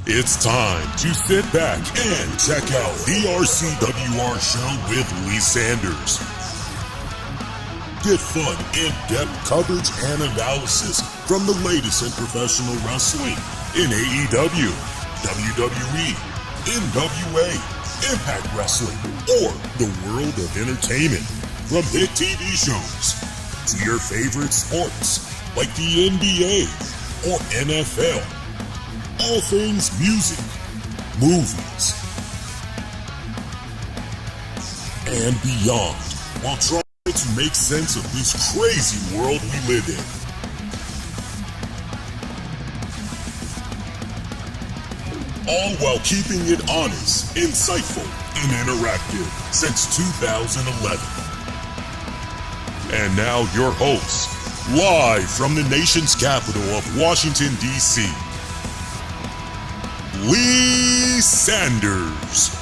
It's time to sit back and check out the RCWR show with Lee Sanders. Get fun, in-depth coverage and analysis from the latest in professional wrestling in AEW, WWE, NWA, Impact Wrestling, or the world of entertainment. From hit TV shows to your favorite sports like the NBA or NFL. All things music, movies, and beyond, while trying to make sense of this crazy world we live in. All while keeping it honest, insightful, and interactive since 2011. And now your host, live from the nation's capital of Washington, D.C., Lee Sanders.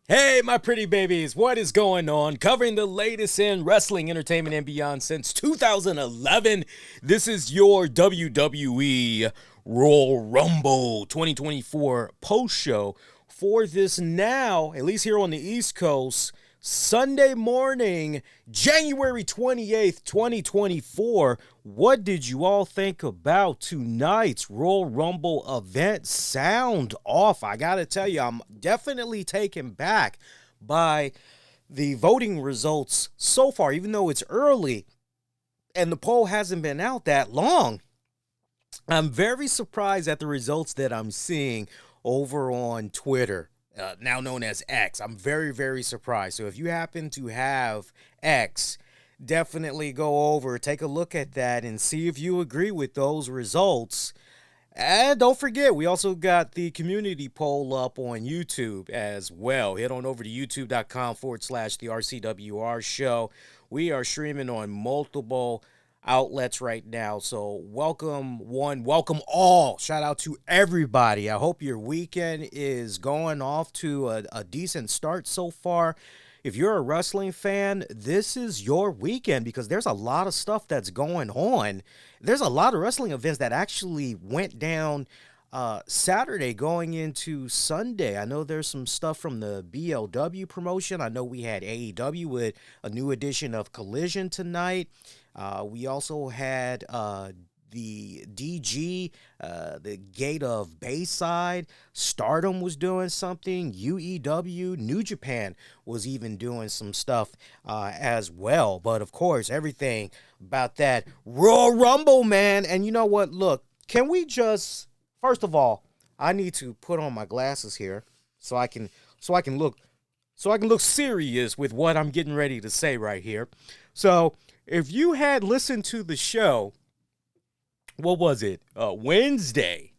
Hey, my pretty babies, what is going on? Covering the latest in wrestling, entertainment, and beyond since 2011. This is your WWE Royal Rumble 2024 post show for this now, at least here on the East Coast, Sunday morning, January 28th, 2024. What did you all think about tonight's Royal Rumble event? Sound off. I gotta tell you, I'm definitely taken back by the voting results so far, even though it's early and the poll hasn't been out that long. I'm very surprised at the results that I'm seeing over on Twitter. Now known as X. I'm very, very surprised. So if you happen to have X, definitely go over, take a look at that, and see if you agree with those results. And don't forget, we also got the community poll up on YouTube as well. Head on over to youtube.com/the RCWR show. We are streaming on multiple outlets right now, so welcome one, welcome all. Shout out to everybody. I hope your weekend is going off to a decent start so far. If you're a wrestling fan, this is your weekend because there's a lot of stuff that's going on. There's a lot of wrestling events that actually went down Saturday going into Sunday. I know there's some stuff from the BLW promotion. I know we had AEW with a new edition of Collision tonight. We also had the DG, the Gate of Bayside. Stardom was doing something. UEW, New Japan was even doing some stuff as well. But of course, everything about that Royal Rumble, man. And you know what? Look, can we just, first of all, I need to put on my glasses here so I can look serious with what I'm getting ready to say right here. So, if you had listened to the show, what was it? Wednesday,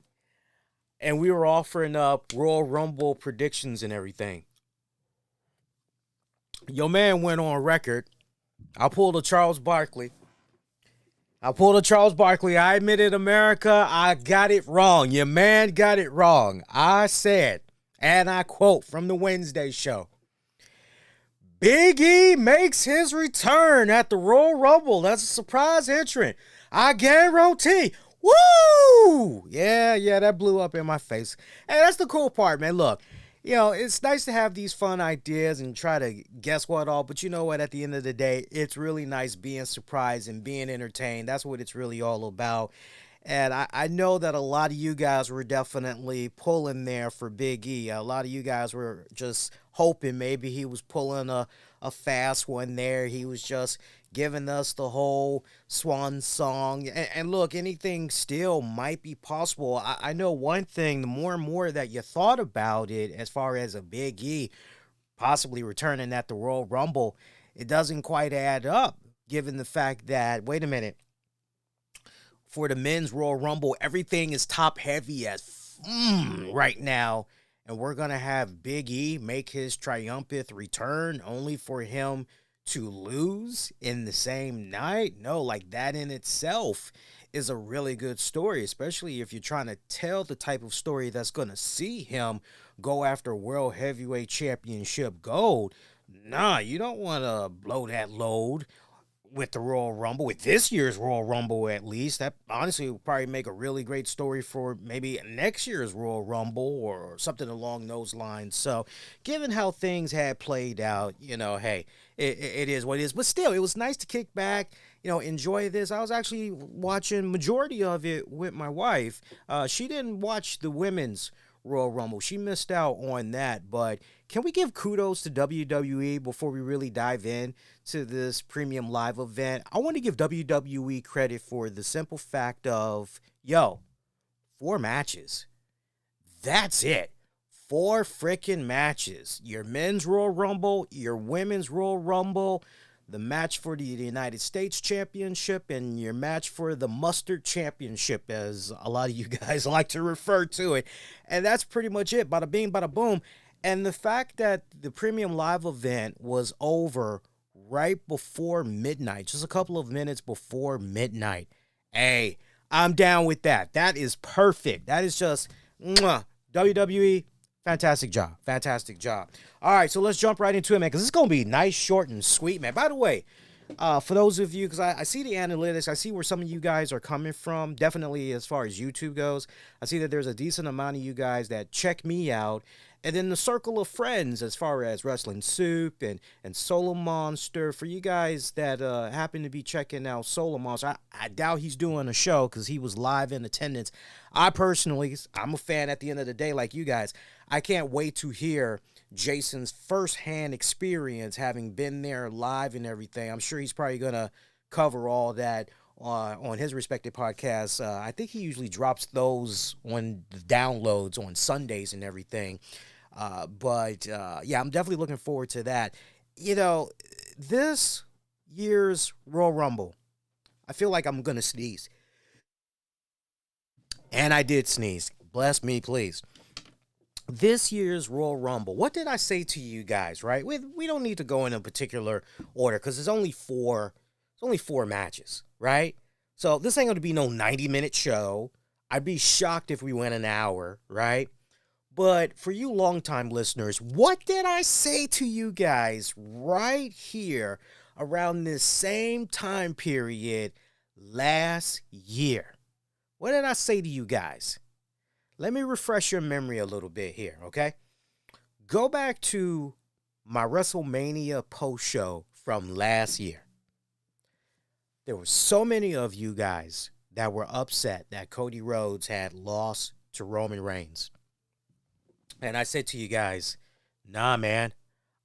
and we were offering up Royal Rumble predictions and everything. Your man went on record. I pulled a Charles Barkley. I admitted, America, I got it wrong. Your man got it wrong. I said, and I quote from the Wednesday show, Big E makes his return at the Royal Rumble. That's a surprise entrant. I guarantee. Woo! Yeah, that blew up in my face. And that's the cool part, man. Look, you know, it's nice to have these fun ideas and try to guess what all, but you know what? At the end of the day, it's really nice being surprised and being entertained. That's what it's really all about. And I know that a lot of you guys were definitely pulling there for Big E. A lot of you guys were just hoping maybe he was pulling a fast one there. He was just giving us the whole swan song. And look, anything still might be possible. I know one thing, the more and more that you thought about it as far as a Big E possibly returning at the Royal Rumble, it doesn't quite add up, given the fact that, wait a minute, for the men's Royal Rumble, everything is top heavy as right now. And we're going to have Big E make his triumphant return only for him to lose in the same night. No, like that in itself is a really good story, especially if you're trying to tell the type of story that's going to see him go after World Heavyweight Championship gold. Nah, you don't want to blow that load with the Royal Rumble, with this year's Royal Rumble at least. That honestly would probably make a really great story for maybe next year's Royal Rumble or something along those lines. So, given how things had played out, hey, it is what it is. But still, it was nice to kick back, enjoy this. I was actually watching majority of it with my wife. She didn't watch the women's Royal Rumble. She missed out on that, but can we give kudos to WWE before we really dive in to this premium live event? I want to give WWE credit for the simple fact of, 4 matches. That's it. 4 freaking matches. Your men's Royal Rumble, your women's Royal Rumble, the match for the United States Championship, and your match for the Mustard Championship, as a lot of you guys like to refer to it. And that's pretty much it. Bada bing, bada boom. And the fact that the premium live event was over right before midnight, just a couple of minutes before midnight. Hey, I'm down with that. That is perfect. That is just, WWE, fantastic job. Fantastic job. All right, so let's jump right into it, man, because it's going to be nice, short, and sweet, man. By the way, for those of you, because I see the analytics, I see where some of you guys are coming from, definitely as far as YouTube goes. I see that there's a decent amount of you guys that check me out. And then the circle of friends as far as Wrestling Soup and Solo Monster. For you guys that happen to be checking out Solo Monster, I doubt he's doing a show because he was live in attendance. I personally, I'm a fan at the end of the day like you guys. I can't wait to hear Jason's firsthand experience having been there live and everything. I'm sure he's probably going to cover all that on his respective podcasts. I think he usually drops those on the downloads on Sundays and everything. But I'm definitely looking forward to that. This year's Royal Rumble, I feel like I'm going to sneeze. And I did sneeze. Bless me, please. This year's Royal Rumble, what did I say to you guys, right? We don't need to go in a particular order because there's only four matches, right? So this ain't going to be no 90-minute show. I'd be shocked if we went an hour, right? But for you longtime listeners, what did I say to you guys right here around this same time period last year? What did I say to you guys? Let me refresh your memory a little bit here, okay? Go back to my WrestleMania post show from last year. There were so many of you guys that were upset that Cody Rhodes had lost to Roman Reigns. And I said to you guys, nah, man,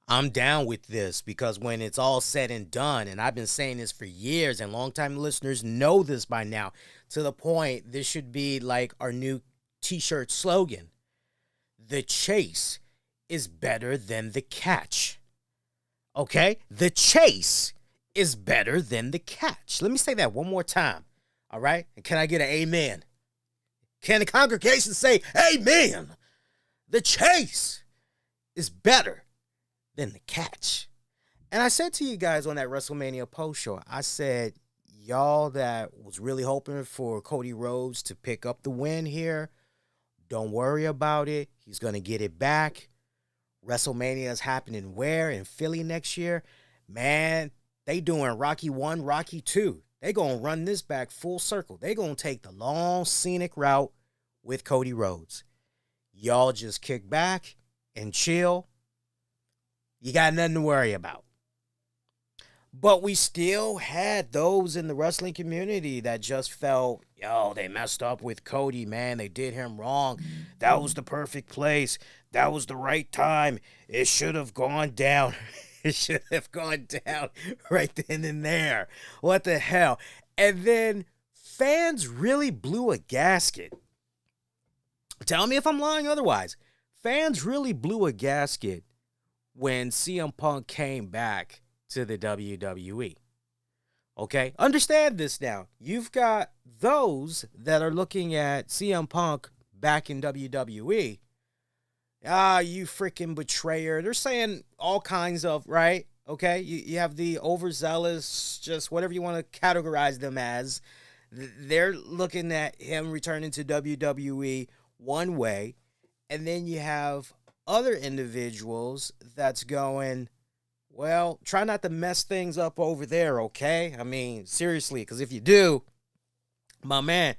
I'm down with this because when it's all said and done, and I've been saying this for years, and longtime listeners know this by now, to the point this should be like our new t-shirt slogan. The chase is better than the catch. Okay? The chase is better than the catch. Let me say that one more time. All right? And can I get an amen? Can the congregation say amen? The chase is better than the catch. And I said to you guys on that WrestleMania post show, I said, y'all that was really hoping for Cody Rhodes to pick up the win here, don't worry about it. He's going to get it back. WrestleMania is happening where? In Philly next year? Man, they doing Rocky 1, Rocky 2. They going to run this back full circle. They going to take the long scenic route with Cody Rhodes. Y'all just kick back and chill. You got nothing to worry about. But we still had those in the wrestling community that just felt, they messed up with Cody, man. They did him wrong. That was the perfect place. That was the right time. It should have gone down. It should have gone down right then and there. What the hell? And then fans really blew a gasket. Tell me if I'm lying otherwise. Fans really blew a gasket when CM Punk came back to the WWE. Okay? Understand this now. You've got those that are looking at CM Punk back in WWE. You freaking betrayer. They're saying all kinds of, right? Okay? You have the overzealous, just whatever you want to categorize them as. They're looking at him returning to WWE one way. And then you have other individuals that's going, well, try not to mess things up over there, okay? I mean, seriously, because if you do, my man,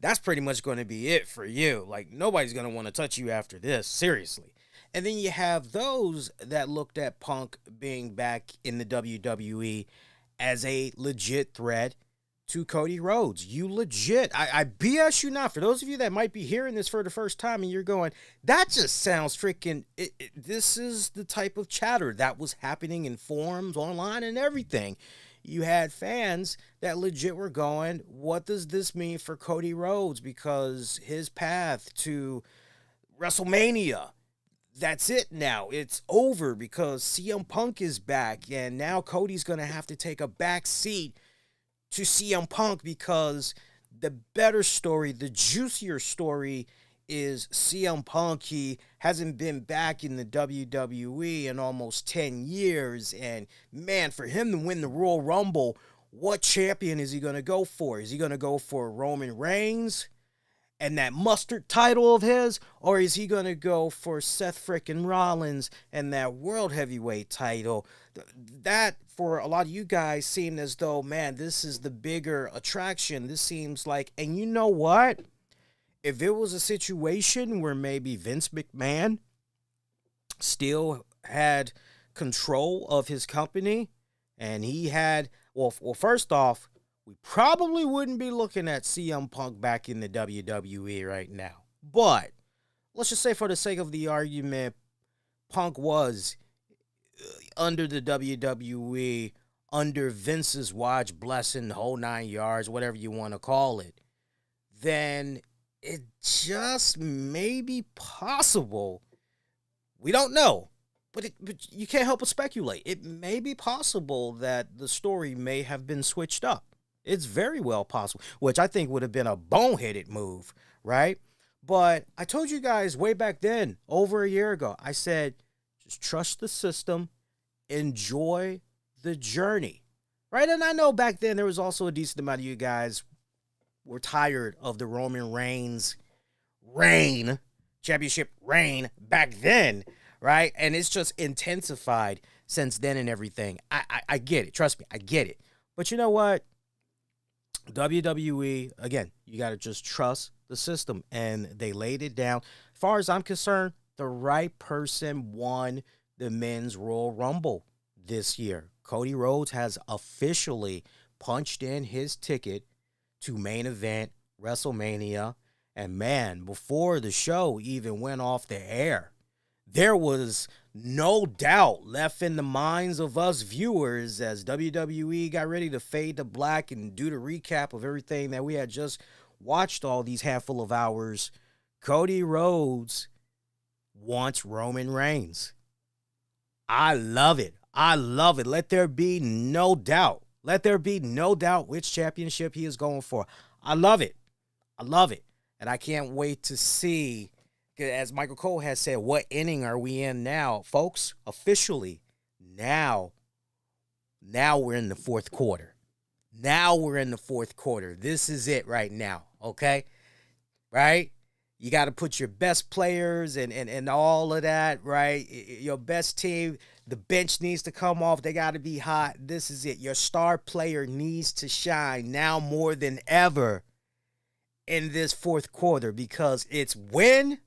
that's pretty much going to be it for you. Like, nobody's going to want to touch you after this, seriously. And then you have those that looked at Punk being back in the WWE as a legit threat to Cody Rhodes. You legit. I BS you not. For those of you that might be hearing this for the first time and you're going, that just sounds freaking... This is the type of chatter that was happening in forums, online, and everything. You had fans that legit were going, what does this mean for Cody Rhodes? Because his path to WrestleMania, that's it now. It's over because CM Punk is back, and now Cody's going to have to take a back seat to CM Punk because the better story, the juicier story is CM Punk. He hasn't been back in the WWE in almost 10 years, and man, for him to win the Royal Rumble, what champion is he going to go for? Is he going to go for Roman Reigns and that mustard title of his, or is he going to go for Seth frickin' Rollins and that world heavyweight title? That, for a lot of you guys, seemed as though, man, this is the bigger attraction. This seems like, and you know what? If it was a situation where maybe Vince McMahon still had control of his company and he had, well, first off, we probably wouldn't be looking at CM Punk back in the WWE right now. But let's just say, for the sake of the argument, Punk was under the WWE, under Vince's watch, blessing, the whole 9 yards, whatever you want to call it. Then it just may be possible. We don't know, but you can't help but speculate. It may be possible that the story may have been switched up. It's very well possible, which I think would have been a boneheaded move, right? But I told you guys way back then, over a year ago, I said, just trust the system, enjoy the journey, right? And I know back then there was also a decent amount of you guys were tired of the Roman Reigns championship reign back then, right? And it's just intensified since then and everything. I get it. Trust me, I get it. But you know what? WWE, again, you got to just trust the system, and they laid it down. As far as I'm concerned, the right person won the Men's Royal Rumble this year. Cody Rhodes has officially punched in his ticket to main event WrestleMania, and man, before the show even went off the air, there was no doubt left in the minds of us viewers as WWE got ready to fade to black and do the recap of everything that we had just watched all these handful of hours. Cody Rhodes wants Roman Reigns. I love it. I love it. Let there be no doubt. Let there be no doubt which championship he is going for. I love it. I love it. And I can't wait to see, as Michael Cole has said, what inning are we in now, folks? Officially, now we're in the fourth quarter. Now we're in the fourth quarter. This is it right now, okay? Right? You got to put your best players and all of that, right? Your best team, the bench needs to come off. They got to be hot. This is it. Your star player needs to shine now more than ever in this fourth quarter, because it's win,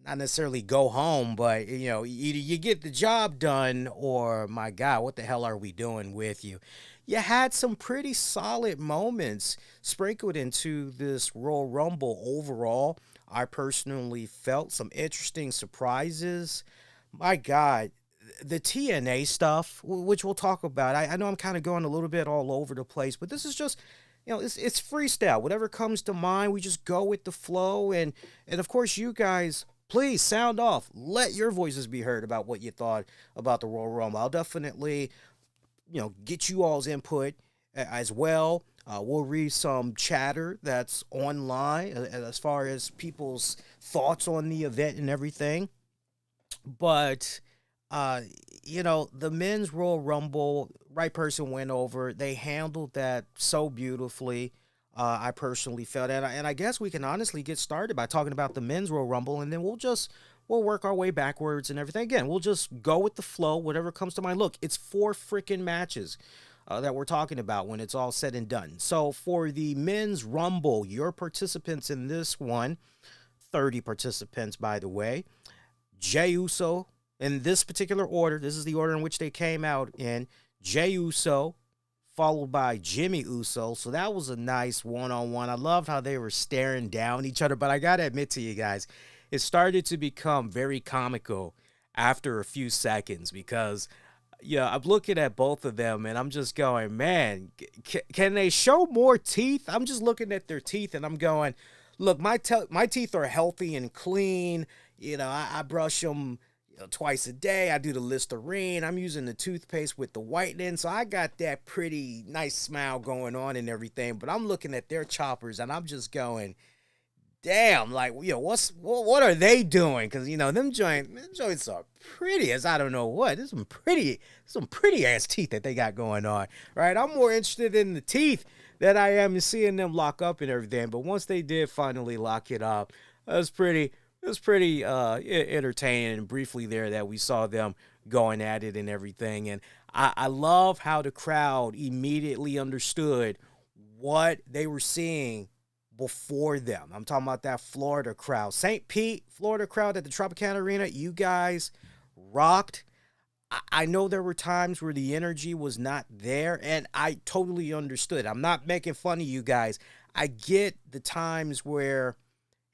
not necessarily go home, but, you know, either you get the job done or, my God, what the hell are we doing with you? You had some pretty solid moments sprinkled into this Royal Rumble overall. I personally felt some interesting surprises. My God, the TNA stuff, which we'll talk about. I know I'm kind of going a little bit all over the place, but this is just, you know, it's freestyle. Whatever comes to mind, we just go with the flow. And of course, you guys, please sound off. Let your voices be heard about what you thought about the Royal Rumble. I'll definitely, you know, get you all's input as well. We'll read some chatter that's online as far as people's thoughts on the event and everything. But, you know, the Men's Royal Rumble, right person went over. They handled that so beautifully. I personally felt that. And I guess we can honestly get started by talking about the Men's Royal Rumble, and then we'll just we'll work our way backwards and everything. Again, we'll just go with the flow, whatever comes to mind. Look, it's 4 freaking matches that we're talking about when it's all said and done. So for the men's Rumble, your participants in this one, 30 participants, by the way. Jey Uso, in this particular order, this is the order in which they came out in. Jey Uso, followed by Jimmy Uso. So that was a nice one-on-one. I loved how they were staring down each other, but I got to admit to you guys, it started to become very comical after a few seconds because, yeah, I'm looking at both of them and I'm just going, man, can they show more teeth? I'm just looking at their teeth and I'm going, look, my teeth are healthy and clean. You know, I brush them twice a day. I do the Listerine. I'm using the toothpaste with the whitening. So I got that pretty nice smile going on and everything. But I'm looking at their choppers and I'm just going, damn, like, what are they doing? Because, them joints are pretty as I don't know what. There's some pretty ass teeth that they got going on, right? I'm more interested in the teeth than I am in seeing them lock up and everything. But once they did finally lock it up, it was pretty entertaining. And briefly there that we saw them going at it and everything. And I love how the crowd immediately understood what they were seeing before them. I'm talking about that Florida crowd. St. Pete, Florida crowd at the Tropicana Arena, you guys rocked. I know there were times where the energy was not there, and I totally understood. I'm not making fun of you guys. I get the times where,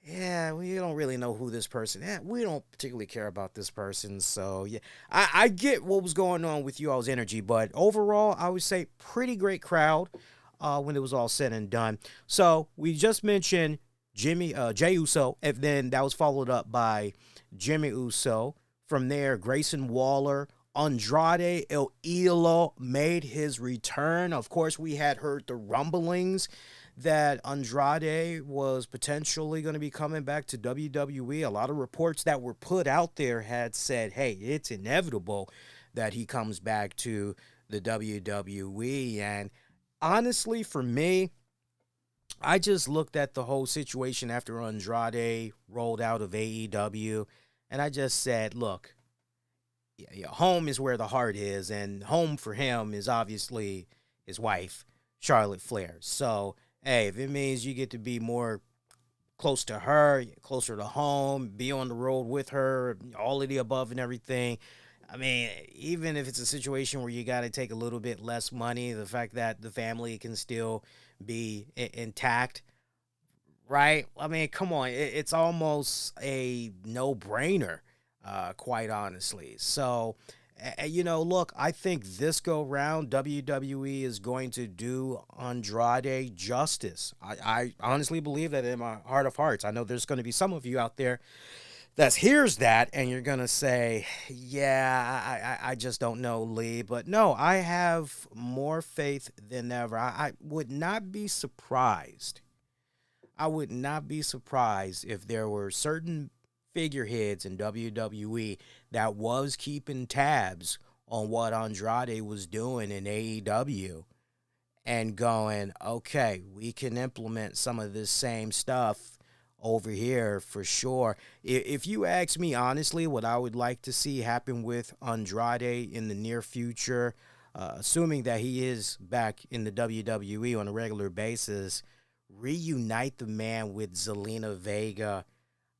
yeah, we don't really know who this person is. We don't particularly care about this person. So, yeah, I get what was going on with you all's energy, but overall, I would say pretty great crowd. When it was all said and done. So we just mentioned Jey Uso, and then that was followed up by Jimmy Uso. From there, Grayson Waller, Andrade El Idolo made his return. Of course, we had heard the rumblings that Andrade was potentially going to be coming back to WWE. A lot of reports that were put out there had said, hey, it's inevitable that he comes back to the WWE. And honestly, for me, I just looked at the whole situation after Andrade rolled out of AEW, and I just said, look, home is where the heart is, and home for him is obviously his wife, Charlotte Flair. So, hey, if it means you get to be more close to her, closer to home, be on the road with her, all of the above and everything, I mean, even if it's a situation where you got to take a little bit less money, the fact that the family can still be intact, right? I mean, come on. It's almost a no-brainer, quite honestly. So, look, I think this go-round, WWE is going to do Andrade justice. I honestly believe that in my heart of hearts. I know there's going to be some of you out there that hears that and you're going to say, yeah, I just don't know, Lee. But no, I have more faith than ever. I would not be surprised. I would not be surprised if there were certain figureheads in WWE that was keeping tabs on what Andrade was doing in AEW and going, okay, we can implement some of this same stuff over here for sure. If you ask me honestly what I would like to see happen with Andrade in the near future, assuming that he is back in the WWE on a regular basis, reunite the man with Zelina Vega.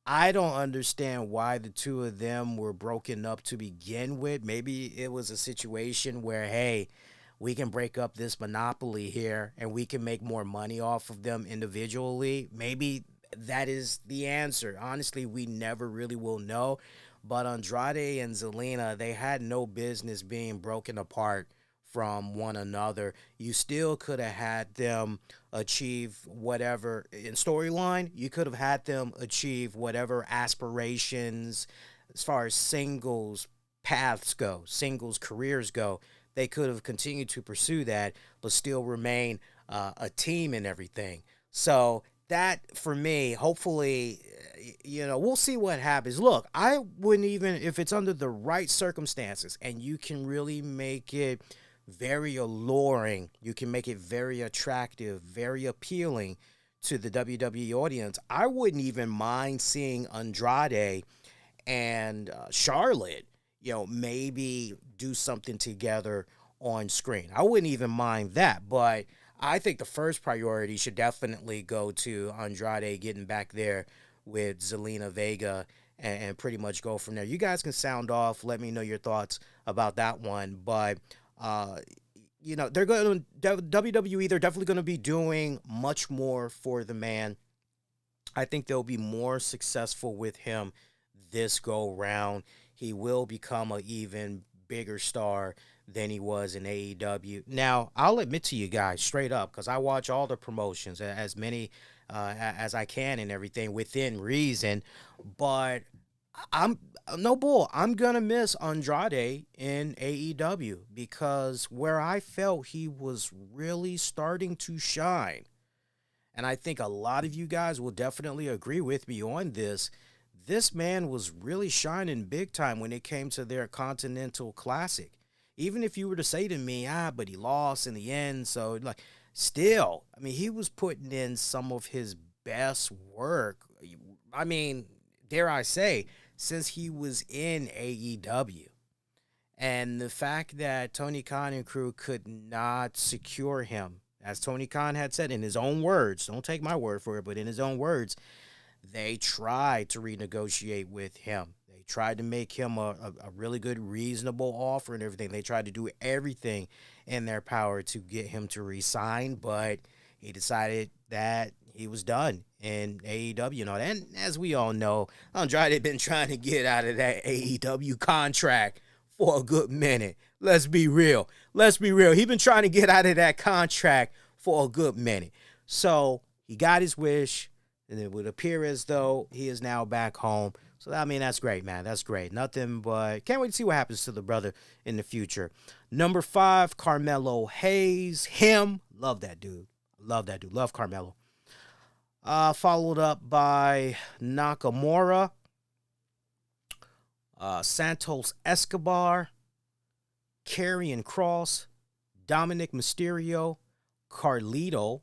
I don't understand why the two of them were broken up to begin with. Maybe it was a situation where, hey, we can break up this monopoly here and we can make more money off of them individually. Maybe that is the answer. Honestly, we never really will know. But Andrade and Zelina, they had no business being broken apart from one another. You still could have had them achieve whatever in storyline. You could have had them achieve whatever aspirations as far as singles paths go, singles careers go. They could have continued to pursue that, but still remain a team and everything. So that, for me, hopefully, we'll see what happens. Look, I wouldn't even, if it's under the right circumstances and you can really make it very alluring, you can make it very attractive, very appealing to the WWE audience, I wouldn't even mind seeing Andrade and Charlotte, maybe do something together on screen. I wouldn't even mind that, but I think the first priority should definitely go to Andrade getting back there with Zelina Vega and pretty much go from there. You guys can sound off. Let me know your thoughts about that one. But, they're going to, WWE, they're definitely going to be doing much more for the man. I think they'll be more successful with him this go round. He will become an even bigger star than he was in AEW. Now, I'll admit to you guys straight up, because I watch all the promotions, as many as I can and everything within reason, but I'm gonna miss Andrade in AEW, because where I felt he was really starting to shine, and I think a lot of you guys will definitely agree with me on this, this man was really shining big time when it came to their Continental Classic. Even if you were to say to me, but he lost in the end, so still, I mean, he was putting in some of his best work. I mean, dare I say, since he was in AEW. And the fact that Tony Khan and crew could not secure him, as Tony Khan had said in his own words, don't take my word for it, but in his own words, they tried to renegotiate with him. They tried to make him a really good, reasonable offer and everything. They tried to do everything in their power to get him to resign, but he decided that he was done in AEW. And as we all know, Andrade had been trying to get out of that AEW contract for a good minute. Let's be real. He's been trying to get out of that contract for a good minute. So he got his wish, and it would appear as though he is now back home. So, I mean, that's great, man. That's great. Nothing but can't wait to see what happens to the brother in the future. Number 5, Carmelo Hayes. Love that dude. Love Carmelo. Followed up by Nakamura, Santos Escobar, Karrion Kross, Dominic Mysterio, Carlito,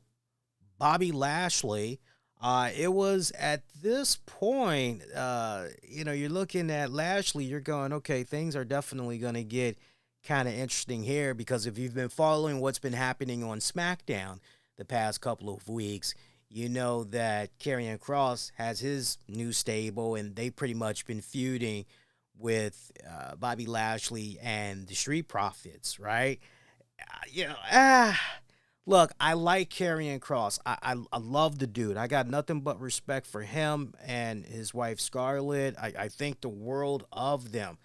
Bobby Lashley. It was at this point, you're looking at Lashley, you're going, okay, things are definitely going to get kind of interesting here, because if you've been following what's been happening on SmackDown the past couple of weeks, you know that Karrion Kross has his new stable, and they've pretty much been feuding with Bobby Lashley and the Street Profits, right? Look, I like Karrion Kross. I love the dude. I got nothing but respect for him and his wife Scarlett. I think the world of them.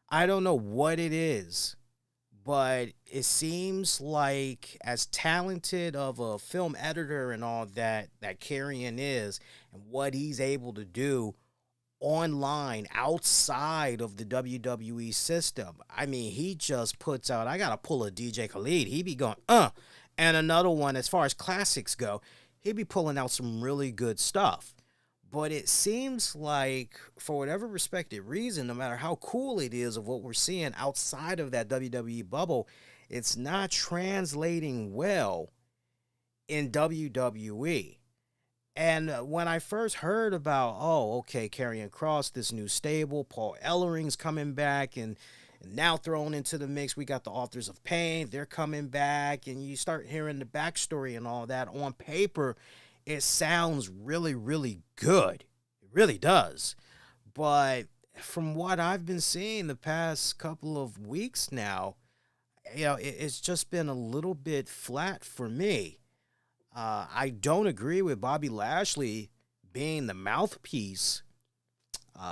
I don't know what it is, but it seems like, as talented of a film editor and all that Karrion is, and what he's able to do online outside of the WWE system. I mean, he just puts out, I gotta pull a DJ Khaled. He be going, and another one, as far as classics go, he'd be pulling out some really good stuff. But it seems like, for whatever respected reason, no matter how cool it is of what we're seeing outside of that WWE bubble, it's not translating well in WWE. And when I first heard about, Karrion Kross, this new stable, Paul Ellering's coming back, and now thrown into the mix, we got the Authors of Pain, they're coming back, and you start hearing the backstory and all that. On paper, it sounds really, really good. It really does. But from what I've been seeing the past couple of weeks now, it's just been a little bit flat for me. I don't agree with Bobby Lashley being the mouthpiece.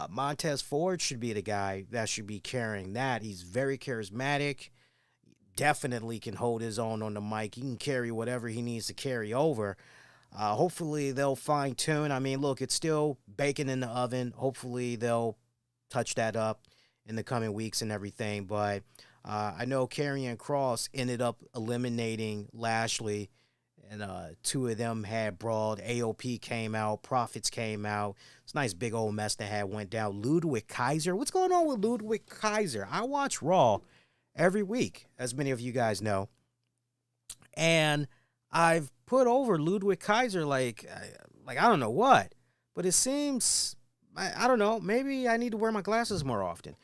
Montez Ford should be the guy that should be carrying that. He's very charismatic, definitely can hold his own on the mic. He can carry whatever he needs to carry over. Hopefully they'll fine tune. I mean, look, it's still baking in the oven. Hopefully they'll touch that up in the coming weeks and everything. But I know Karrion Kross ended up eliminating Lashley, and 2 of them had brawled. AOP came out. Profits came out. It's a nice big old mess that had went down. Ludwig Kaiser. What's going on with Ludwig Kaiser? I watch Raw every week, as many of you guys know. And I've put over Ludwig Kaiser like I don't know what. But it seems I don't know. Maybe I need to wear my glasses more often.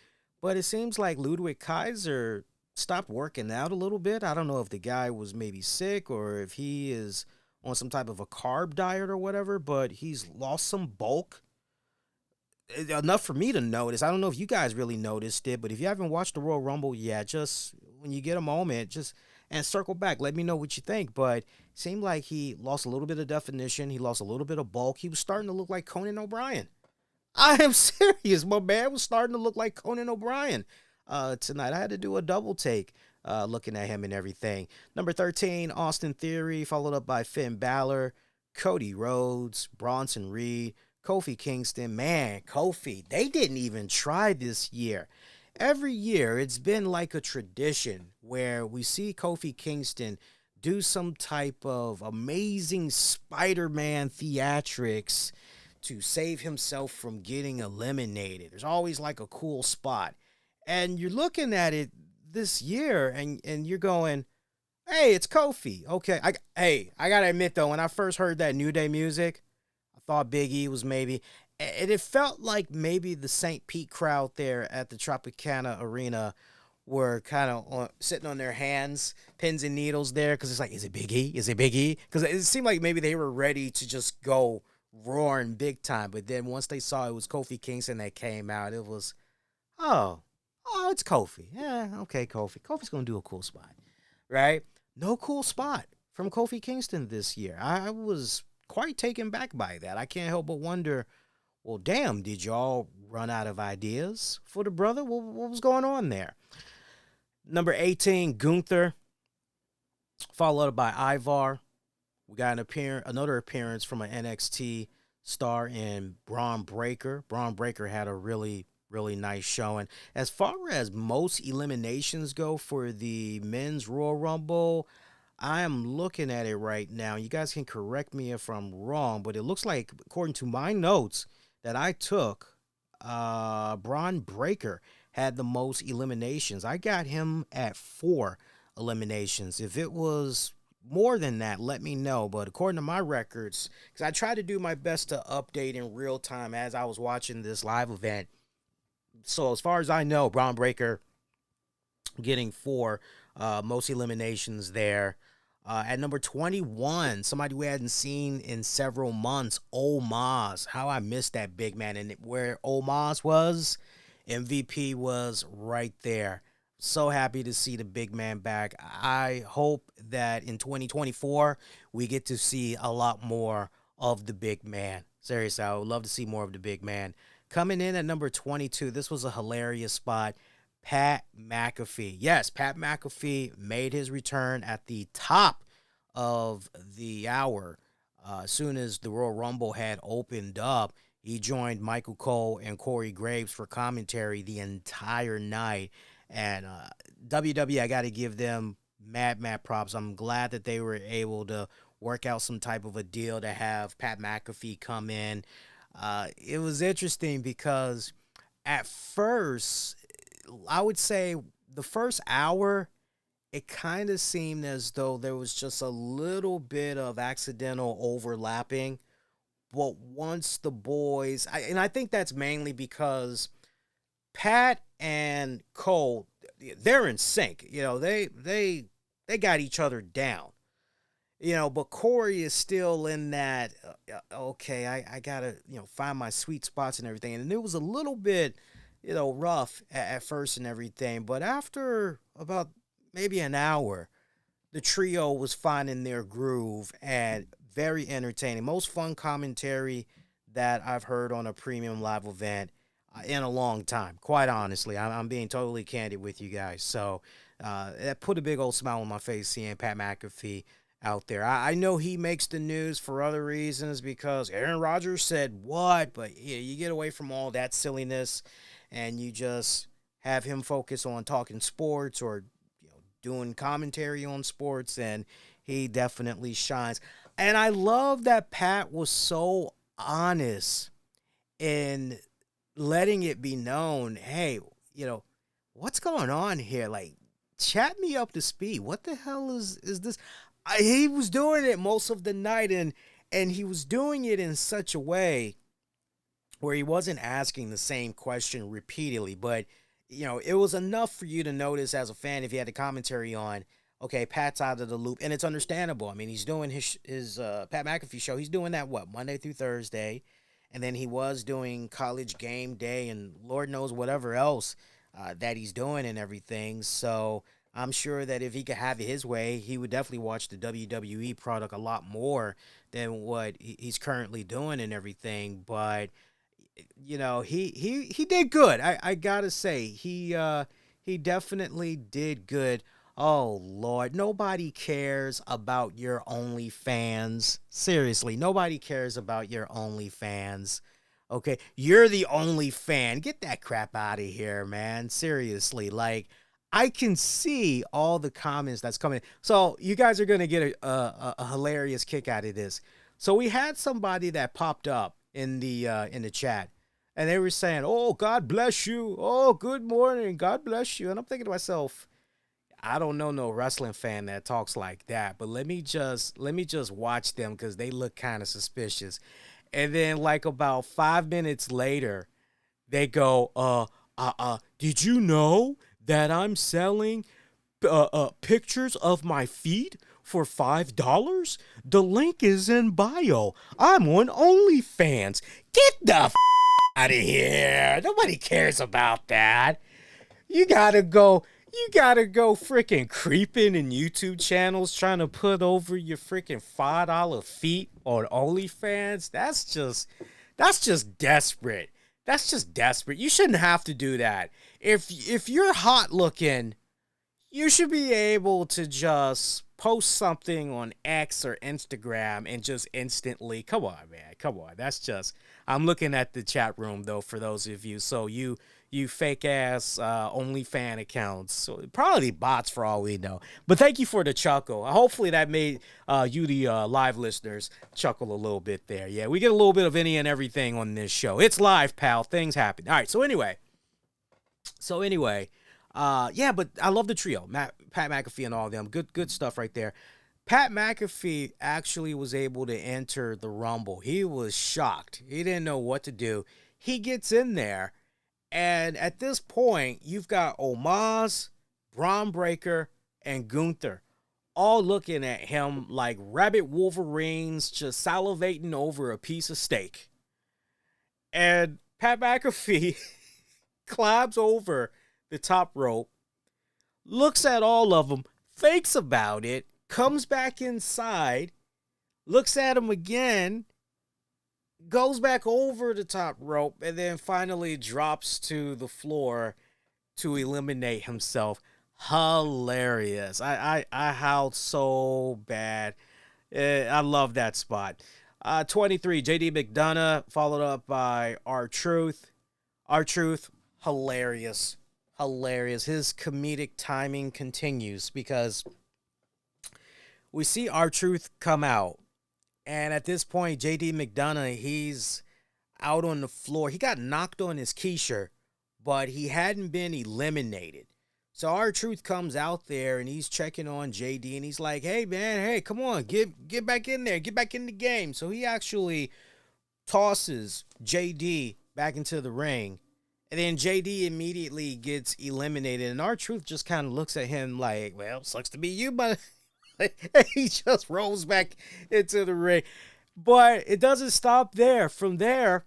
But it seems like Ludwig Kaiser stopped working out a little bit. I don't know if the guy was maybe sick or if he is on some type of a carb diet or whatever, but he's lost some bulk. Enough for me to notice. I don't know if you guys really noticed it, but if you haven't watched the Royal Rumble yet, just when you get a moment, just and circle back. Let me know what you think. But it seemed like he lost a little bit of definition. He lost a little bit of bulk. He was starting to look like Conan O'Brien. I am serious. My man was starting to look like Conan O'Brien tonight. I had to do a double take looking at him and everything. Number 13, Austin Theory, followed up by Finn Balor, Cody Rhodes, Bronson Reed, Kofi Kingston. Man, Kofi, they didn't even try this year. Every year, it's been like a tradition where we see Kofi Kingston do some type of amazing Spider-Man theatrics to save himself from getting eliminated. There's always like a cool spot. And you're looking at it this year and you're going, hey, it's Kofi. Okay, I got to admit though, when I first heard that New Day music, I thought Big E was maybe, and it felt like maybe the St. Pete crowd there at the Tropicana Arena were kind of sitting on their hands, pins and needles there, because it's like, is it Big E? Is it Big E? Because it seemed like maybe they were ready to just go roaring big time, but then once they saw it was Kofi Kingston that came out, it was, oh, it's Kofi. Yeah, okay, Kofi's gonna do a cool spot, right? No cool spot from Kofi Kingston this year. I was quite taken back by that. I can't help but wonder, well, damn, did y'all run out of ideas for the brother? What was going on there? Number 18, Gunther, followed up by Ivar. We got another appearance from an NXT star in Braun Breaker. Braun Breaker had a really, really nice showing. As far as most eliminations go for the men's Royal Rumble, I am looking at it right now. You guys can correct me if I'm wrong, but it looks like, according to my notes that I took, Braun Breaker had the most eliminations. I got him at 4 eliminations. If it was more than that, let me know. But according to my records, because I try to do my best to update in real time as I was watching this live event. So as far as I know, Braun Breaker getting 4 most eliminations there. At number 21, somebody we hadn't seen in several months, Omos. How I missed that big man. And where Omos was, MVP was right there. So happy to see the big man back. I hope that in 2024, we get to see a lot more of the big man. Seriously, I would love to see more of the big man. Coming in at number 22, this was a hilarious spot. Pat McAfee. Yes, Pat McAfee made his return at the top of the hour. As soon as the Royal Rumble had opened up, he joined Michael Cole and Corey Graves for commentary the entire night. And WWE, I got to give them mad props. I'm glad that they were able to work out some type of a deal to have Pat McAfee come in. It was interesting because at first, I would say the first hour, it kind of seemed as though there was just a little bit of accidental overlapping. But once the boys, and I think that's mainly because Pat and Cole, they're in sync. You know, they got each other down. You know, but Corey is still in that, okay, I got to, find my sweet spots and everything. And it was a little bit, rough at first and everything. But after about maybe an hour, the trio was finding their groove and very entertaining. Most fun commentary that I've heard on a premium live event in a long time, quite honestly. I'm being totally candid with you guys. So that put a big old smile on my face seeing Pat McAfee out there. I know he makes the news for other reasons because Aaron Rodgers said what, but you get away from all that silliness and you just have him focus on talking sports or doing commentary on sports, and he definitely shines. And I love that Pat was so honest in letting it be known, hey, what's going on here? Like, chat me up to speed. What the hell is this? He was doing it most of the night, and he was doing it in such a way where he wasn't asking the same question repeatedly, but it was enough for you to notice as a fan if you had the commentary on. Okay, Pat's out of the loop, and it's understandable. I mean, he's doing his Pat McAfee show. He's doing that Monday through Thursday, and then he was doing College Game Day and Lord knows whatever else that he's doing and everything. So I'm sure that if he could have it his way, he would definitely watch the WWE product a lot more than what he's currently doing and everything. But he did good. I gotta say he definitely did good. Oh Lord, nobody cares about your OnlyFans. Seriously, nobody cares about your OnlyFans. Okay, you're the only fan. Get that crap out of here, man. Seriously, like I can see all the comments that's coming. So you guys are gonna get a hilarious kick out of this. So we had somebody that popped up in the chat, and they were saying, "Oh, God bless you. Oh, good morning. God bless you." And I'm thinking to myself, I don't know no wrestling fan that talks like that, but let me just watch them because they look kind of suspicious. And then like about 5 minutes later, they go, did you know that I'm selling pictures of my feet for $5? The link is in bio. I'm on OnlyFans. Get the out of here. Nobody cares about that. You gotta go freaking creeping in YouTube channels trying to put over your freaking $5 feet on OnlyFans. That's just desperate. That's just desperate. You shouldn't have to do that. If you're hot looking, you should be able to just post something on X or Instagram and just instantly, come on, man. Come on. That's just, I'm looking at the chat room though, for those of you. So you fake ass OnlyFan accounts. So probably bots for all we know. But thank you for the chuckle. Hopefully that made you, the live listeners, chuckle a little bit there. Yeah, we get a little bit of any and everything on this show. It's live, pal. Things happen. All right. So anyway, yeah, but I love the trio, Pat McAfee and all of them. Good stuff right there. Pat McAfee actually was able to enter the Rumble. He was shocked. He didn't know what to do. He gets in there, and at this point, you've got Omos, Braun Breaker, and Gunther all looking at him like rabbit wolverines just salivating over a piece of steak. And Pat McAfee climbs over the top rope, looks at all of them, thinks about it, comes back inside, looks at him again, goes back over the top rope, and then finally drops to the floor to eliminate himself. Hilarious. I howled so bad. I love that spot. 23, JD McDonough, followed up by R-Truth. R-Truth, hilarious. Hilarious. His comedic timing continues because we see R-Truth come out, and at this point, JD McDonough, he's out on the floor. He got knocked on his keister, but he hadn't been eliminated. So R-Truth comes out there, and he's checking on JD, and he's like, hey, man, hey, come on, get back in there. Get back in the game. So he actually tosses JD back into the ring. And then JD immediately gets eliminated, and R-Truth just kind of looks at him like, well, sucks to be you, but he just rolls back into the ring. But it doesn't stop there. From there,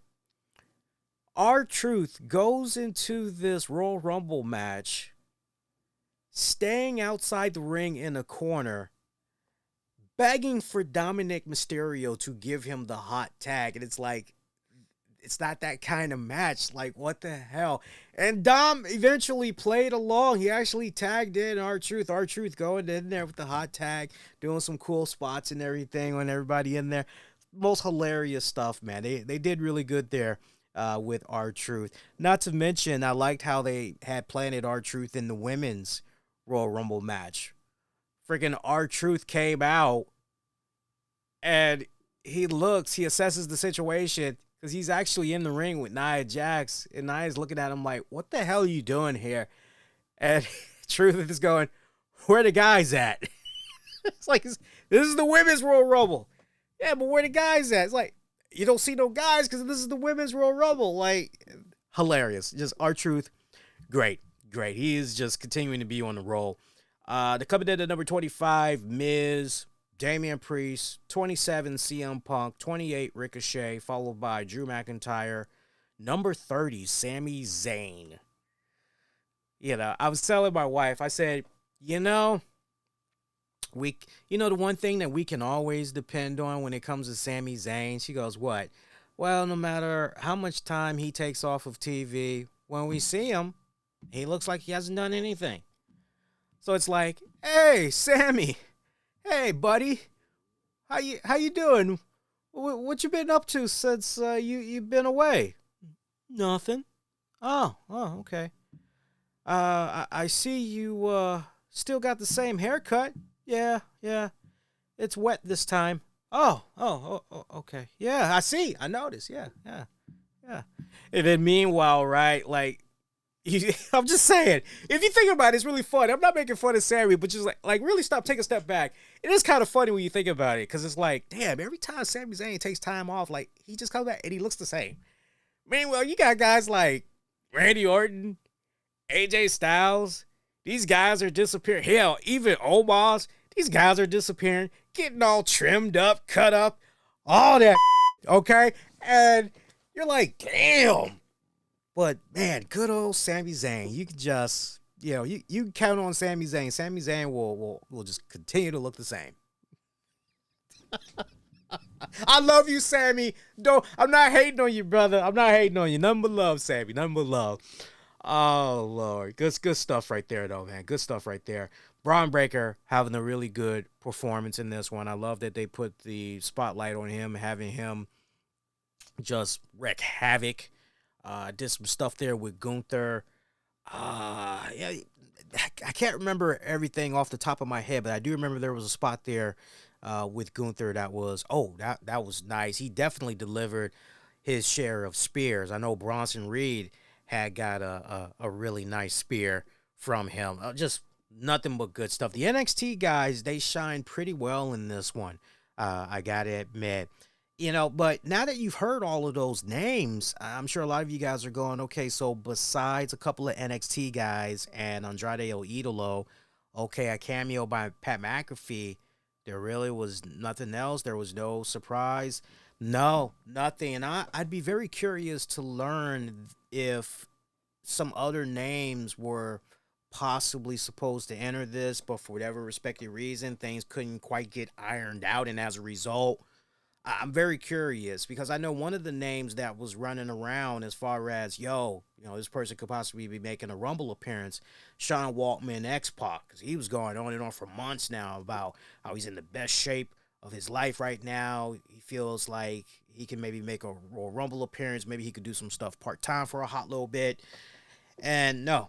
R-Truth goes into this Royal Rumble match, staying outside the ring in a corner, begging for Dominic Mysterio to give him the hot tag. And it's like, it's not that kind of match. Like, what the hell? And Dom eventually played along. He actually tagged in R-Truth. R-Truth going in there with the hot tag, doing some cool spots and everything when everybody in there. Most hilarious stuff, man. They did really good there with R-Truth. Not to mention, I liked how they had planted R-Truth in the women's Royal Rumble match. Freaking R-Truth came out, and he assesses the situation, because he's actually in the ring with Nia Jax, and Nia's looking at him like, what the hell are you doing here? And Truth is going, where the guys at? It's like, this is the women's Royal Rumble. Yeah, but where the guys at? It's like, you don't see no guys because this is the women's Royal Rumble. Like, hilarious. Just R-Truth, great. He is just continuing to be on the roll. The coming in at number 25, Miz, Damian Priest, 27, CM Punk, 28, Ricochet, followed by Drew McIntyre, number 30, Sami Zayn. I was telling my wife, I said, the one thing that we can always depend on when it comes to Sami Zayn, she goes, what? Well, no matter how much time he takes off of TV, when we see him, he looks like he hasn't done anything. So it's like, hey, Sammy, hey, buddy, how you doing? What you been up to since you've been away? Nothing. Oh, okay. I see you still got the same haircut. Yeah. It's wet this time. Oh, okay. Yeah, I see. I noticed. Yeah. And then meanwhile, right, like, I'm just saying, if you think about it, it's really funny. I'm not making fun of Sammy, but just like really stop, take a step back. It is kind of funny when you think about it, because it's like, damn, every time Sami Zayn takes time off, like, he just comes back and he looks the same. Meanwhile, you got guys like Randy Orton, AJ Styles. These guys are disappearing. Hell, even Omos, these guys are disappearing, getting all trimmed up, cut up, all that, okay? And you're like, damn. But, man, good old Sami Zayn. You can just, you can count on Sami Zayn. Sami Zayn will just continue to look the same. I love you, Sammy. I'm not hating on you, brother. I'm not hating on you. Nothing but love, Sammy. Nothing but love. Oh, Lord. Good stuff right there, though, man. Good stuff right there. Braun Breaker having a really good performance in this one. I love that they put the spotlight on him, having him just wreak havoc. Did some stuff there with Gunther. Yeah, I can't remember everything off the top of my head, but I do remember there was a spot there with Gunther that was nice. He definitely delivered his share of spears. I know Bronson Reed had got a really nice spear from him. Just nothing but good stuff. The NXT guys, they shine pretty well in this one. I gotta admit. But now that you've heard all of those names, I'm sure a lot of you guys are going, okay, so besides a couple of NXT guys and Andrade El Idolo, okay, a cameo by Pat McAfee, there really was nothing else. There was no surprise. No, nothing. And I'd be very curious to learn if some other names were possibly supposed to enter this, but for whatever respective reason, things couldn't quite get ironed out. And as a result, I'm very curious, because I know one of the names that was running around as far as, this person could possibly be making a Rumble appearance, Sean Waltman, X-Pac, because he was going on and on for months now about how he's in the best shape of his life right now. He feels like he can maybe make a Royal Rumble appearance. Maybe he could do some stuff part-time for a hot little bit. And no,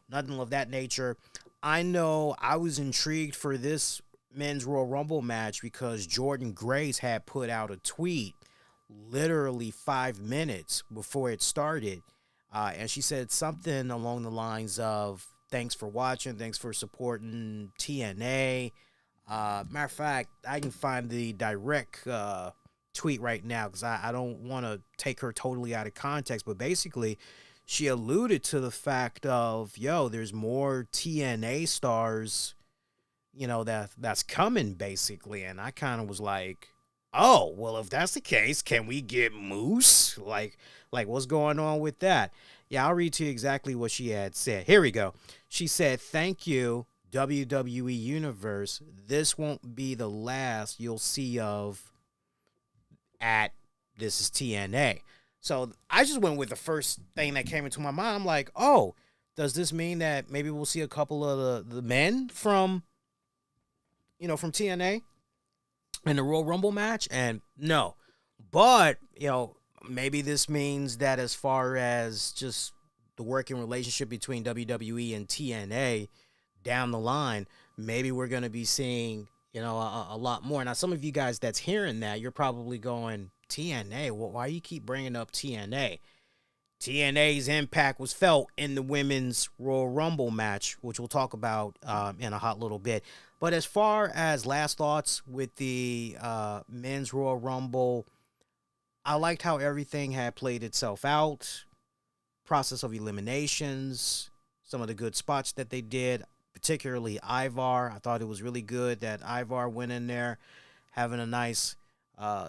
nothing of that nature. I know I was intrigued for this men's Royal Rumble match because Jordan Grace had put out a tweet literally 5 minutes before it started. And she said something along the lines of, thanks for watching, thanks for supporting TNA. Matter of fact, I can find the direct tweet right now because I don't want to take her totally out of context. But basically, she alluded to the fact of, there's more TNA stars that's coming, basically. And I kind of was like, oh, well, if that's the case, can we get Moose? Like what's going on with that? Yeah, I'll read to you exactly what she had said. Here we go. She said, thank you, WWE Universe. This won't be the last you'll see of This Is TNA. So I just went with the first thing that came into my mind. I'm like, oh, does this mean that maybe we'll see a couple of the men from TNA in the Royal Rumble match? And no, but, maybe this means that as far as just the working relationship between WWE and TNA down the line, maybe we're going to be seeing, a lot more. Now, some of you guys that's hearing that, you're probably going, TNA? Well, why you keep bringing up TNA? TNA's impact was felt in the women's Royal Rumble match, which we'll talk about in a hot little bit. But as far as last thoughts with the men's Royal Rumble, I liked how everything had played itself out. Process of eliminations, some of the good spots that they did, particularly Ivar. I thought it was really good that Ivar went in there having a nice,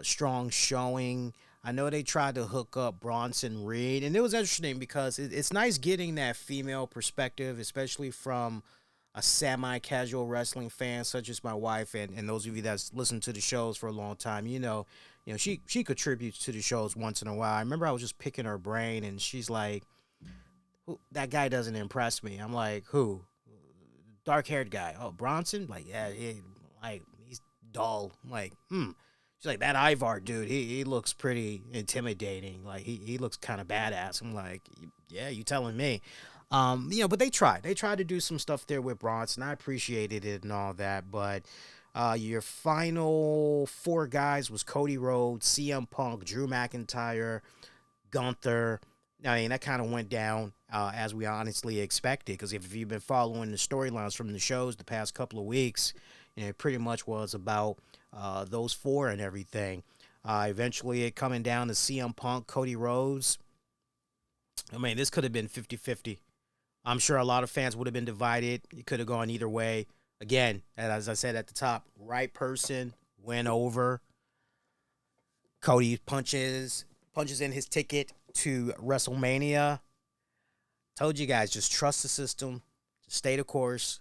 strong showing. I know they tried to hook up Bronson Reed, and it was interesting because it's nice getting that female perspective, especially from a semi-casual wrestling fan such as my wife, and those of you that's listened to the shows for a long time, she contributes to the shows once in a while. I remember I was just picking her brain, and she's like, that guy doesn't impress me. I'm like, who? Dark-haired guy. Oh, Bronson? Like, yeah, he's dull. I'm like, She's like, that Ivar dude, he looks pretty intimidating. Like, he looks kind of badass. I'm like, yeah, you telling me. But they tried. They tried to do some stuff there with Bronson. I appreciated it and all that. But your final 4 guys was Cody Rhodes, CM Punk, Drew McIntyre, Gunther. I mean, that kind of went down as we honestly expected. Because if you've been following the storylines from the shows the past couple of weeks, it pretty much was about those 4 and everything. Eventually, it coming down to CM Punk, Cody Rhodes. I mean, this could have been 50-50. I'm sure a lot of fans would have been divided. It could have gone either way. Again, as I said at the top, right person went over. Cody punches in his ticket to WrestleMania. Told you guys, just trust the system. Just stay the course.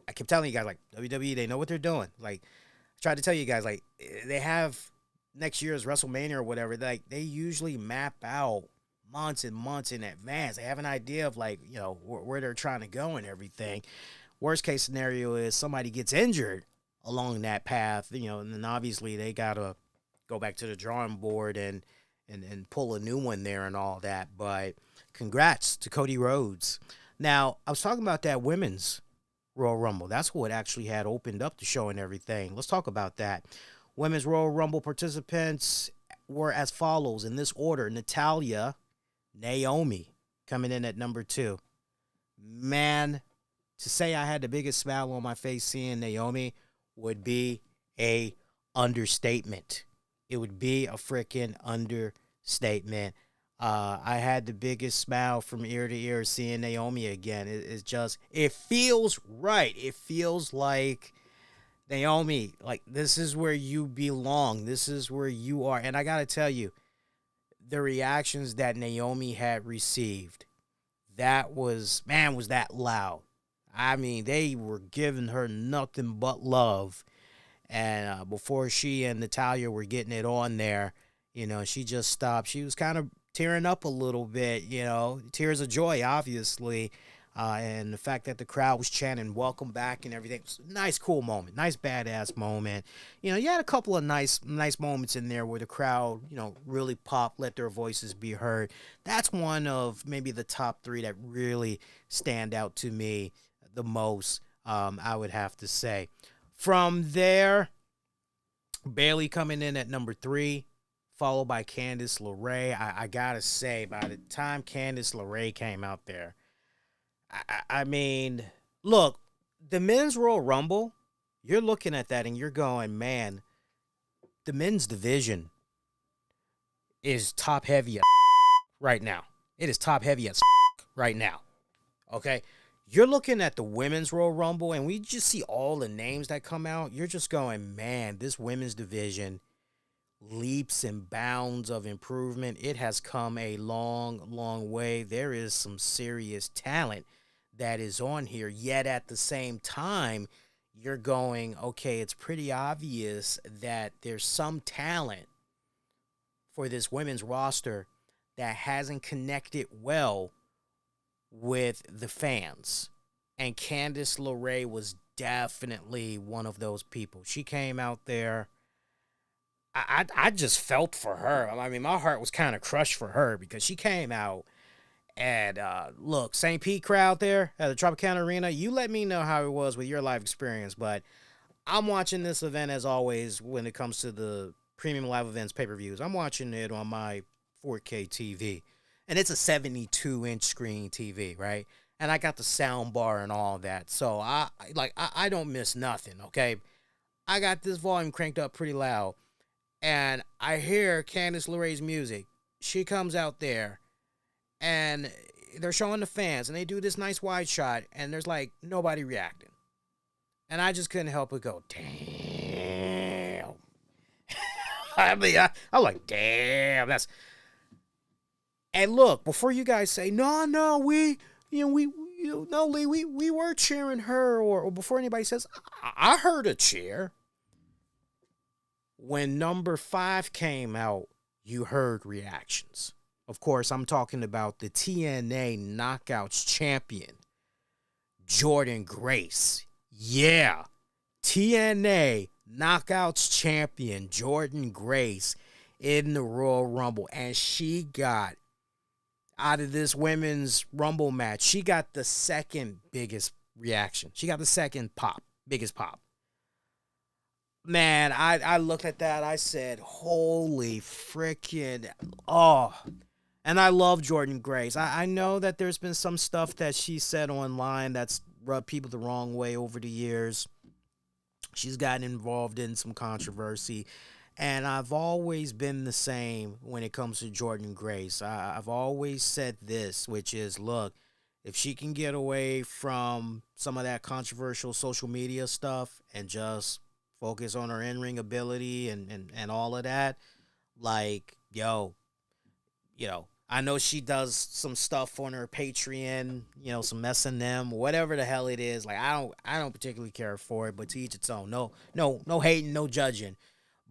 I kept telling you guys, like, WWE, they know what they're doing. Like, I tried to tell you guys, like, they have next year's WrestleMania or whatever. Like, they usually map out months and months in advance. They have an idea of, like, where they're trying to go and everything. Worst case scenario is somebody gets injured along that path, and then obviously they got to go back to the drawing board and pull a new one there and all that. But congrats to Cody Rhodes. Now, I was talking about that women's Royal Rumble. That's what actually had opened up the show and everything. Let's talk about that. Women's Royal Rumble participants were as follows in this order: Natalya, Naomi coming in at number 2. Man, to say I had the biggest smile on my face seeing Naomi would be a understatement. It would be a freaking understatement. I had the biggest smile from ear to ear seeing Naomi again. It feels right. It feels like, Naomi, like, this is where you belong. This is where you are. And I got to tell you, the reactions that Naomi had received, was that loud. I mean, they were giving her nothing but love. And before she and Natalya were getting it on there, she just stopped. She was kind of tearing up a little bit, tears of joy, obviously. And the fact that the crowd was chanting welcome back and everything. It was a nice, cool moment. Nice, badass moment. You had a couple of nice moments in there where the crowd, really popped, let their voices be heard. That's one of maybe the top 3 that really stand out to me the most, I would have to say. From there, Bayley coming in at number 3, followed by Candice LeRae. I gotta say, by the time Candice LeRae came out there, I mean, look, the men's Royal Rumble, you're looking at that and you're going, man, the men's division is top heavy as right now. It is top heavy as right now. Okay? You're looking at the women's Royal Rumble, and we just see all the names that come out. You're just going, man, this women's division, leaps and bounds of improvement. It has come a long, long way. There is some serious talent that is on here. Yet at the same time, you're going, okay, it's pretty obvious that there's some talent for this women's roster that hasn't connected well with the fans. And Candice LeRae was definitely one of those people. She came out there. I just felt for her. I mean, my heart was kind of crushed for her because she came out and look, St. Pete crowd there at the Tropicana Arena, you let me know how it was with your live experience, but I'm watching this event as always when it comes to the premium live events pay-per-views. I'm watching it on my 4K TV, and it's a 72-inch screen TV, right? And I got the sound bar and all that, so I don't miss nothing, okay? I got this volume cranked up pretty loud. and I hear Candice LeRae's music. She comes out there, and they're showing the fans, and they do this nice wide shot, and there's like nobody reacting. And I just couldn't help but go, damn. I mean, I'm like, damn, that's. And look, before you guys say, no, Lee, we were cheering her, or before anybody says, I heard a cheer. When number 5 came out, you heard reactions. Of course, I'm talking about the TNA Knockouts champion, Jordynne Grace. Yeah, TNA Knockouts champion, Jordynne Grace, in the Royal Rumble. And she got, out of this women's Rumble match, she got the second biggest reaction. She got the second biggest pop. Man, I looked at that. I said, holy freaking, oh. And I love Jordynne Grace. I know that there's been some stuff that she said online that's rubbed people the wrong way over the years. She's gotten involved in some controversy. And I've always been the same when it comes to Jordynne Grace. I've always said this, which is, look, if she can get away from some of that controversial social media stuff and just focus on her in-ring ability and all of that, like, I know she does some stuff on her Patreon, some S&M, whatever the hell it is. Like, I don't particularly care for it, but to each its own. No hating, no judging.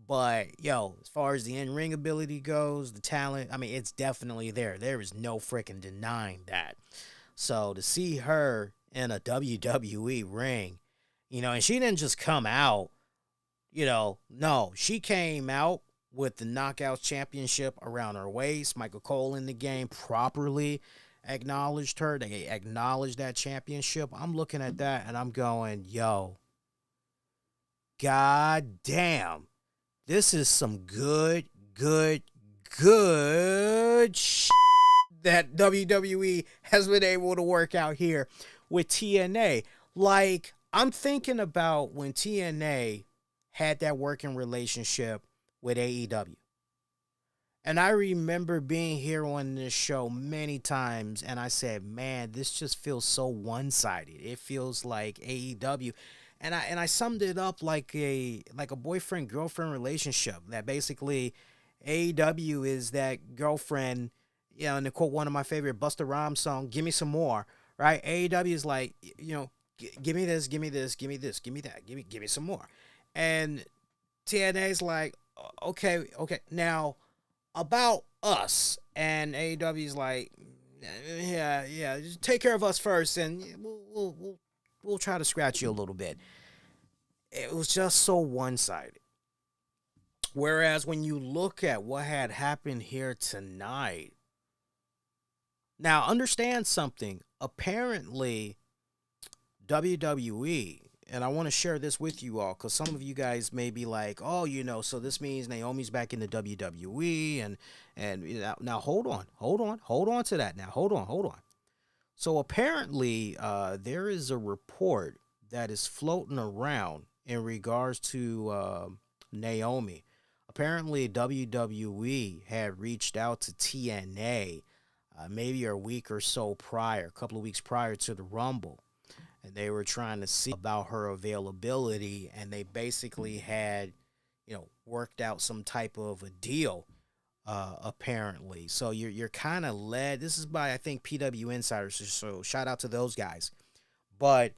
But, as far as the in-ring ability goes, the talent, I mean, it's definitely there. There is no freaking denying that. So to see her in a WWE ring, and she didn't just come out, no, she came out with the Knockouts Championship around her waist. Michael Cole in the game properly acknowledged her. They acknowledged that championship. I'm looking at that and I'm going, god damn. This is some good shit that WWE has been able to work out here with TNA. Like, I'm thinking about when TNA had that working relationship with AEW. And I remember being here on this show many times, and I said, man, this just feels so one-sided. It feels like AEW. And I summed it up like a boyfriend-girlfriend relationship, that basically AEW is that girlfriend, and to quote one of my favorite Busta Rhymes song, give me some more, right? AEW is like, give me this, give me this, give me this, give me that, give me some more. And TNA is like, okay. Now, about us, and AEW is like, yeah, just take care of us first, and we'll try to scratch you a little bit. It was just so one-sided. Whereas when you look at what had happened here tonight, now understand something. Apparently, WWE, and I want to share this with you all, because some of you guys may be like, oh, so this means Naomi's back in the WWE, and now hold on to that. Now, hold on. So apparently, there is a report that is floating around in regards to Naomi. Apparently, WWE had reached out to TNA maybe a week or so prior, a couple of weeks prior to the Rumble. And they were trying to see about her availability, and they basically had, worked out some type of a deal, apparently. So you're kind of led. This is by, I think, PW Insiders, so shout out to those guys. But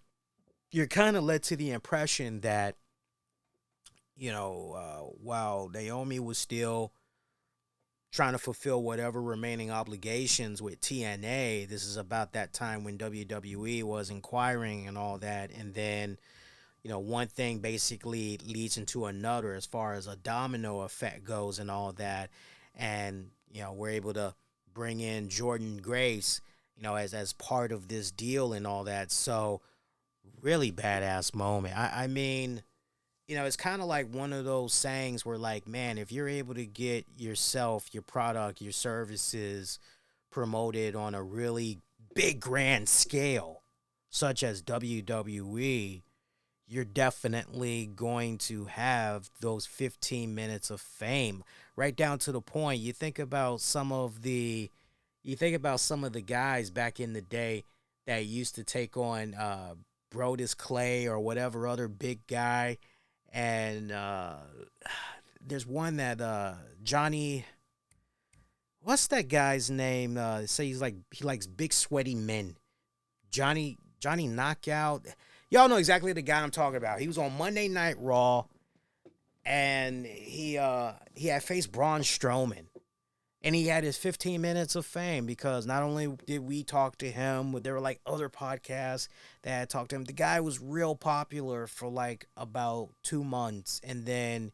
you're kind of led to the impression that, while Naomi was still trying to fulfill whatever remaining obligations with TNA, this is about that time when WWE was inquiring and all that. And then, one thing basically leads into another as far as a domino effect goes and all that. And, we're able to bring in Jordynne Grace, as part of this deal and all that. So really badass moment. I mean, it's kind of like one of those sayings where, like, man, if you're able to get yourself, your product, your services promoted on a really big, grand scale, such as WWE, you're definitely going to have those 15 minutes of fame, right down to the point. You think about some of the guys back in the day that used to take on Brodus Clay or whatever other big guy, and there's one that Johnny. What's that guy's name? Say he likes big sweaty men. Johnny Knockout. Y'all know exactly the guy I'm talking about. He was on Monday Night Raw, and he had faced Braun Strowman, and he had his 15 minutes of fame because not only did we talk to him, but there were like other podcasts that had talked to him. The guy was real popular for like about 2 months, and then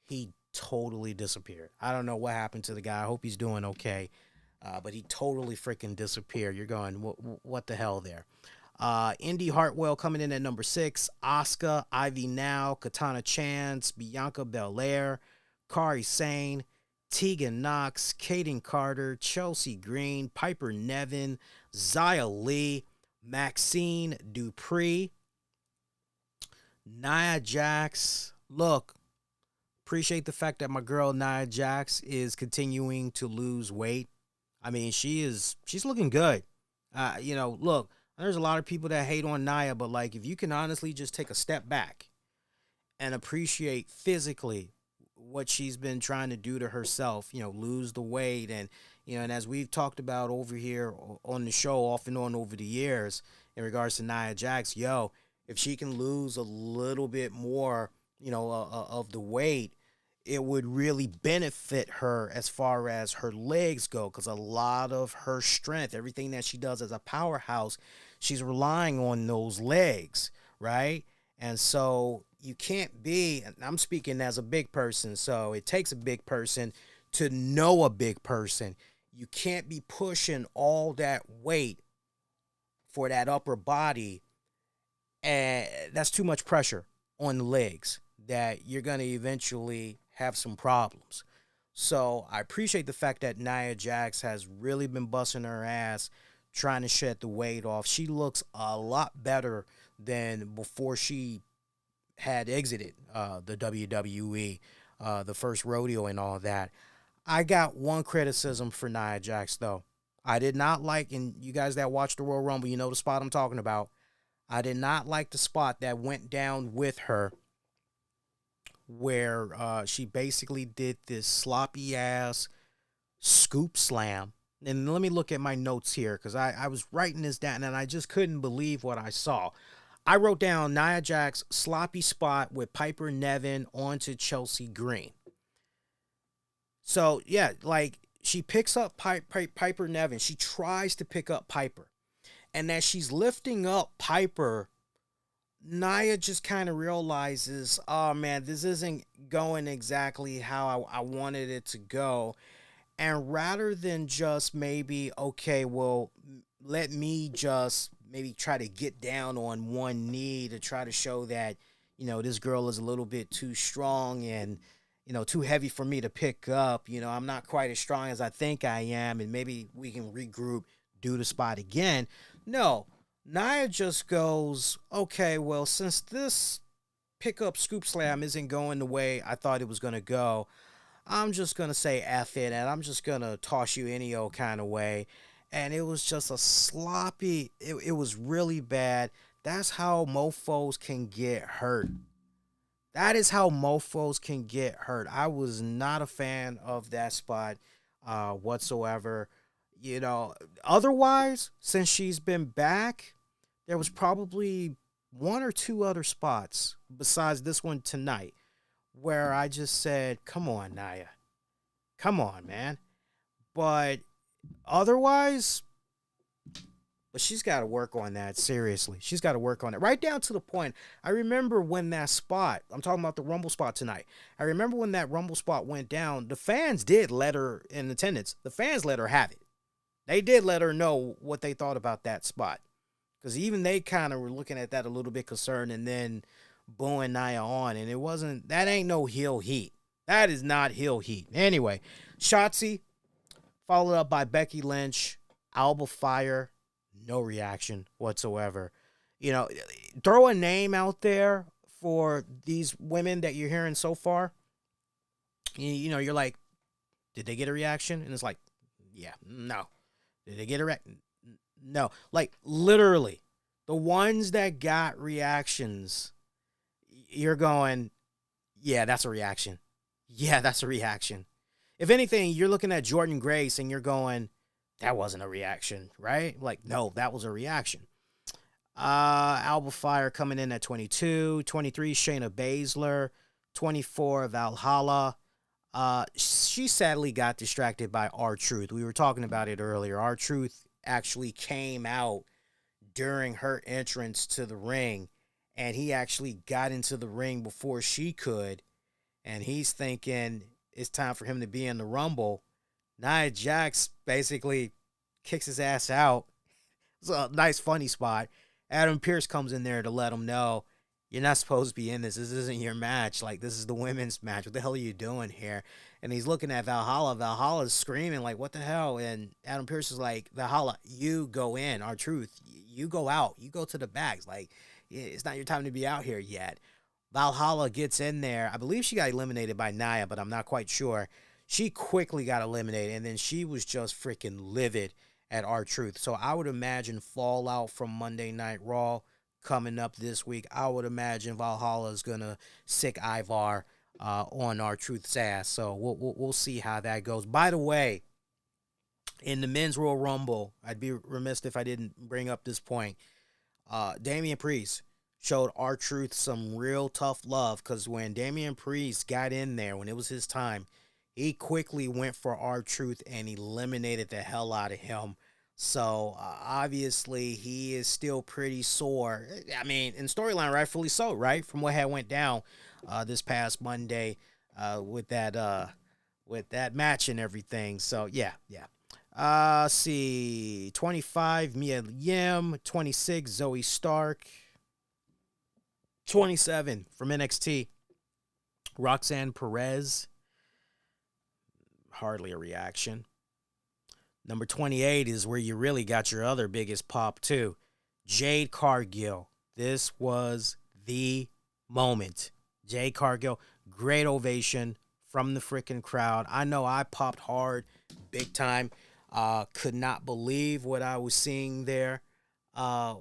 he totally disappeared. I don't know what happened to the guy. I hope he's doing okay. But he totally freaking disappeared. You're going, what the hell there? Indy Hartwell coming in at number 6. Asuka, Ivy Now, Katana Chance, Bianca Belair, Kairi Sane, Tegan Knox, Kaden Carter, Chelsea Green, Piper Nevin, Xia Li, Maxine Dupree, Nia Jax. Look, appreciate the fact that my girl Nia Jax is continuing to lose weight. I mean, she's looking good. Look, there's a lot of people that hate on Nia, but like if you can honestly just take a step back and appreciate physically what she's been trying to do to herself, lose the weight, and and as we've talked about over here on the show off and on over the years in regards to Nia Jax, if she can lose a little bit more, of the weight, it would really benefit her as far as her legs go, because a lot of her strength, everything that she does as a powerhouse, she's relying on those legs, right? And so you can't be, and I'm speaking as a big person, so it takes a big person to know a big person. You can't be pushing all that weight for that upper body, and that's too much pressure on the legs that you're going to eventually have some problems. So I appreciate the fact that Nia Jax has really been busting her ass trying to shed the weight off. She looks a lot better than before she had exited the WWE, the first rodeo and all that. I got one criticism for Nia Jax, though. I did not like, and you guys that watch the Royal Rumble, you know the spot I'm talking about. I did not like the spot that went down with her where she basically did this sloppy ass scoop slam. And let me look at my notes here, because I was writing this down and I just couldn't believe what I saw. I wrote down Nia Jax sloppy spot with Piper Nevin onto Chelsea Green. So yeah, like she picks up Piper Nevin. She tries to pick up Piper, and as she's lifting up Piper, Nia just kind of realizes, oh man, this isn't going exactly how I wanted it to go. And rather than just maybe, okay, well, let me just maybe try to get down on one knee to try to show that, this girl is a little bit too strong and, too heavy for me to pick up. I'm not quite as strong as I think I am, and maybe we can regroup, do the spot again. No. Nia just goes, okay, well, since this pickup scoop slam isn't going the way I thought it was going to go, I'm just going to say F it, and I'm just going to toss you any old kind of way. And it was just a sloppy, it was really bad. That's how mofos can get hurt. That is how mofos can get hurt. I was not a fan of that spot whatsoever. Otherwise, since she's been back, there was probably one or two other spots besides this one tonight where I just said, come on, Nia. Come on, man. But otherwise, but she's got to work on that, seriously. She's got to work on it. Right down to the point, I remember when that spot, I'm talking about the Rumble spot tonight. I remember when that Rumble spot went down, the fans did let her in attendance. The fans let her have it. They did let her know what they thought about that spot. Because even they kind of were looking at that a little bit concerned and then booing Nia on. And it wasn't, that ain't no heel heat. That is not heel heat. Anyway, Shotzi, followed up by Becky Lynch, Alba Fire, no reaction whatsoever. throw a name out there for these women that you're hearing so far. You know, you're like, did they get a reaction? And it's like, yeah, no. Did they get a reaction? No. Like, literally, the ones that got reactions, you're going, yeah, that's a reaction. Yeah, that's a reaction. If anything, you're looking at Jordan Grace and you're going, that wasn't a reaction, right? Like, no, that was a reaction. Alba Fire coming in at 22. 23, Shayna Baszler. 24, Valhalla. She sadly got distracted by R-Truth. We were talking about it earlier. R-Truth actually came out during her entrance to the ring, and he actually got into the ring before she could, and he's thinking it's time for him to be in the Rumble. Nia Jax basically kicks his ass out. It's a nice, funny spot. Adam Pearce comes in there to let him know, you're not supposed to be in this. This isn't your match. Like, this is the women's match. What the hell are you doing here? And he's looking at Valhalla. Valhalla's screaming, like, what the hell? And Adam Pearce is like, Valhalla, you go in. R-Truth, you go out. You go to the backs. Like, it's not your time to be out here yet. Valhalla gets in there. I believe she got eliminated by Nia, but I'm not quite sure. She quickly got eliminated, and then she was just freaking livid at R-Truth. So I would imagine fallout from Monday Night Raw coming up this week. I would imagine Valhalla is going to sick Ivar on R-Truth's ass. So we'll see how that goes. By the way, in the Men's Royal Rumble, I'd be remiss if I didn't bring up this point. Damian Priest showed R-Truth some real tough love, because when Damian Priest got in there, when it was his time, he quickly went for R-Truth and eliminated the hell out of him. So, obviously, he is still pretty sore. I mean, in storyline, rightfully so, right? From what had went down this past Monday with that match and everything. So, yeah. Let's see. 25, Mia Yim. 26, Zoe Stark. 27, from NXT, Roxanne Perez. Hardly a reaction. Number 28 is where you really got your other biggest pop, too. Jade Cargill. This was the moment. Jade Cargill, great ovation from the freaking crowd. I know I popped hard, big time. Could not believe what I was seeing there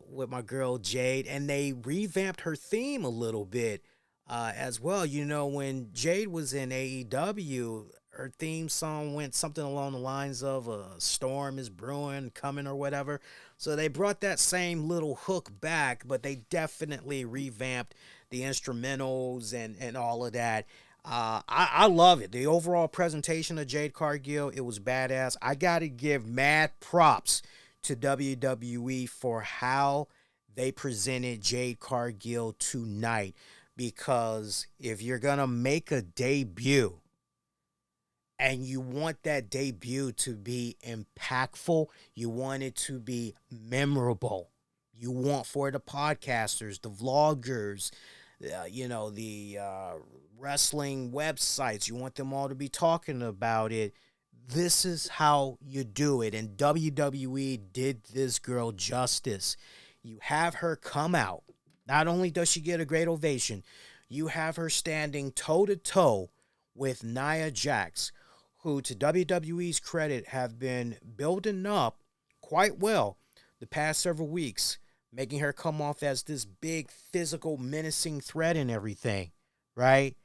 with my girl Jade. And they revamped her theme a little bit as well. You know, when Jade was in AEW, her theme song went something along the lines of a storm is brewing, coming, or whatever. So they brought that same little hook back, but they definitely revamped the instrumentals and all of that. I love it. The overall presentation of Jade Cargill, it was badass. I got to give mad props to WWE for how they presented Jade Cargill tonight, because if you're going to make a debut, and you want that debut to be impactful, you want it to be memorable. You want for the podcasters, the vloggers, the wrestling websites, you want them all to be talking about it. This is how you do it. And WWE did this girl justice. You have her come out. Not only does she get a great ovation, you have her standing toe-to-toe with Nia Jax, who, to WWE's credit, have been building up quite well the past several weeks, making her come off as this big, physical, menacing threat and everything, right?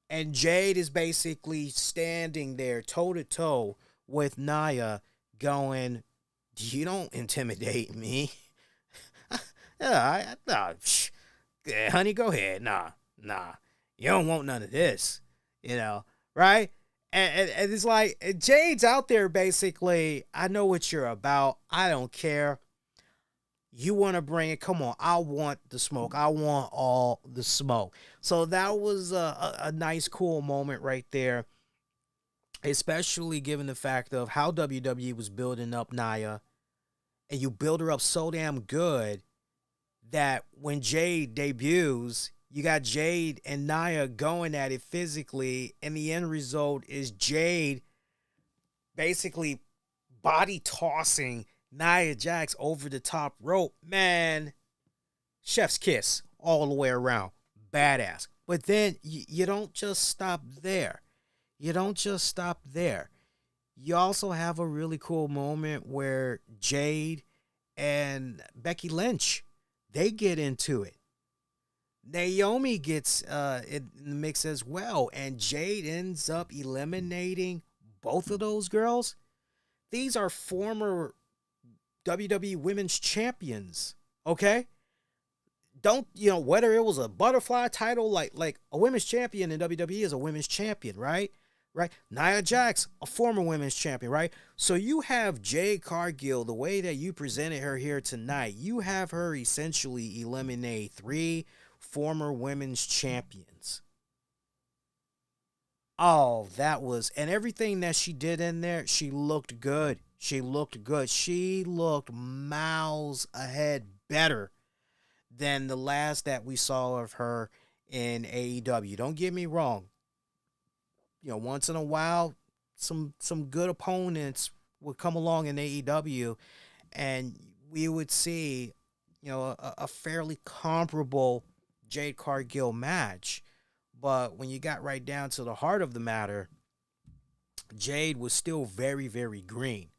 And Jade is basically standing there toe-to-toe with Nia going, you don't intimidate me. Honey, go ahead. Nah. You don't want none of this, right? And it's like, Jade's out there basically, I know what you're about. I don't care. You want to bring it? Come on. I want the smoke. I want all the smoke. So that was a nice, cool moment right there, especially given the fact of how WWE was building up Nia, and you build her up so damn good that when Jade debuts, you got Jade and Nia going at it physically, and the end result is Jade basically body tossing Nia Jax over the top rope. Man, chef's kiss all the way around. Badass. But then you don't just stop there. You don't just stop there. You also have a really cool moment where Jade and Becky Lynch, they get into it. Naomi gets in the mix as well, and Jade ends up eliminating both of those girls. These are former WWE Women's Champions, okay? Don't, whether it was a butterfly title, like a women's champion in WWE is a women's champion, right? Right? Nia Jax, a former women's champion, right? So you have Jade Cargill, the way that you presented her here tonight, you have her essentially eliminate 3 former women's champions. Oh, and everything that she did in there, she looked good. She looked good. She looked miles ahead better than the last that we saw of her in AEW. Don't get me wrong. Once in a while, some good opponents would come along in AEW, and we would see, a fairly comparable Jade Cargill match. But when you got right down to the heart of the matter, Jade was still very, very green.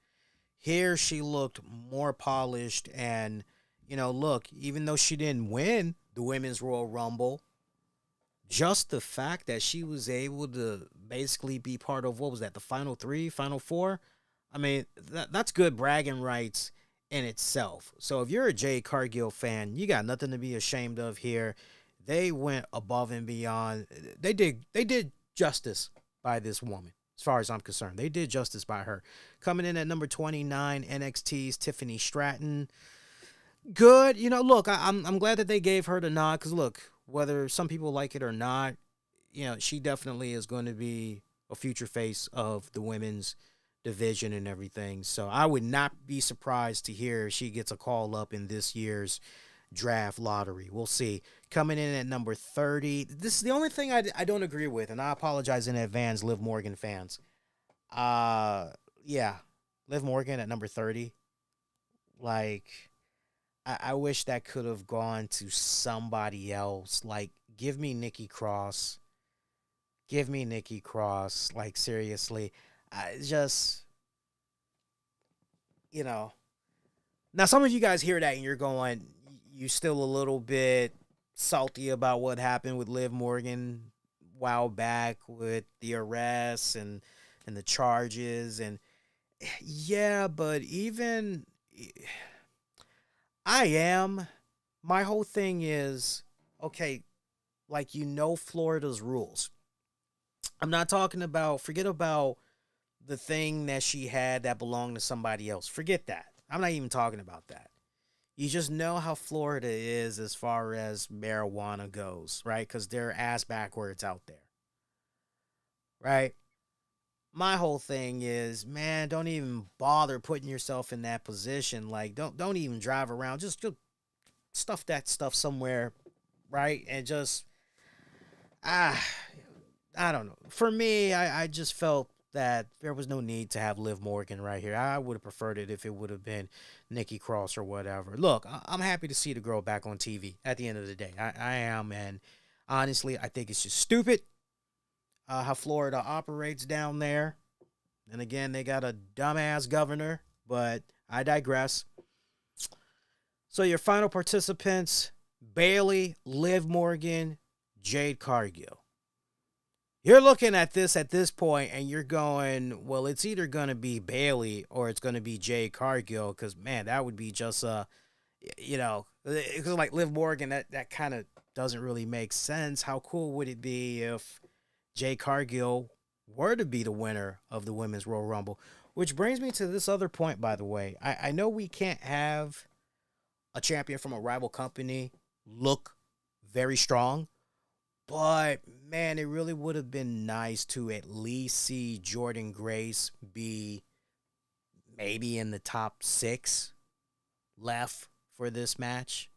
Here she looked more polished, and, look, even though she didn't win the Women's Royal Rumble, just the fact that she was able to basically be part of, what was that, the Final 3, Final 4? I mean, that's good bragging rights in itself. So if you're a Jade Cargill fan, you got nothing to be ashamed of here. They went above and beyond. They did justice by this woman, as far as I'm concerned. They did justice by her. Coming in at number 29, NXT's Tiffany Stratton. Good. Look, I'm glad that they gave her the nod, because, look, whether some people like it or not, she definitely is going to be a future face of the women's division and everything. So I would not be surprised to hear she gets a call up in this year's draft lottery. We'll see. Coming in at number 30. This is the only thing I don't agree with, and I apologize in advance, Liv Morgan fans. Yeah, Liv Morgan at number 30. Like, I wish that could have gone to somebody else. Like, give me Nikki Cross. Give me Nikki Cross. Like, seriously. Just, Now, some of you guys hear that and you're going, you still a little bit salty about what happened with Liv Morgan a while back with the arrests and the charges. And, yeah, but even... I am. My whole thing is, okay, like, Florida's rules. I'm not talking about, forget about the thing that she had that belonged to somebody else. Forget that. I'm not even talking about that. You just know how Florida is as far as marijuana goes, right? Because they're ass backwards out there, right? My whole thing is, man, don't even bother putting yourself in that position. Like, don't even drive around. Just stuff that stuff somewhere, right? And just, I don't know. For me, I just felt that there was no need to have Liv Morgan right here. I would have preferred it if it would have been Nikki Cross or whatever. Look, I'm happy to see the girl back on TV at the end of the day. I am, and honestly, I think it's just stupid. How Florida operates down there. And again, they got a dumbass governor, but I digress. So your final participants, Bayley, Liv Morgan, Jade Cargill. You're looking at this point and you're going, well, it's either going to be Bayley or it's going to be Jade Cargill, because, man, that would be just because like Liv Morgan, that kind of doesn't really make sense. How cool would it be if Jade Cargill were to be the winner of the Women's Royal Rumble? Which brings me to this other point, by the way. I know we can't have a champion from a rival company look very strong, but, man, it really would have been nice to at least see Jordynne Grace be maybe in the top 6 left for this match.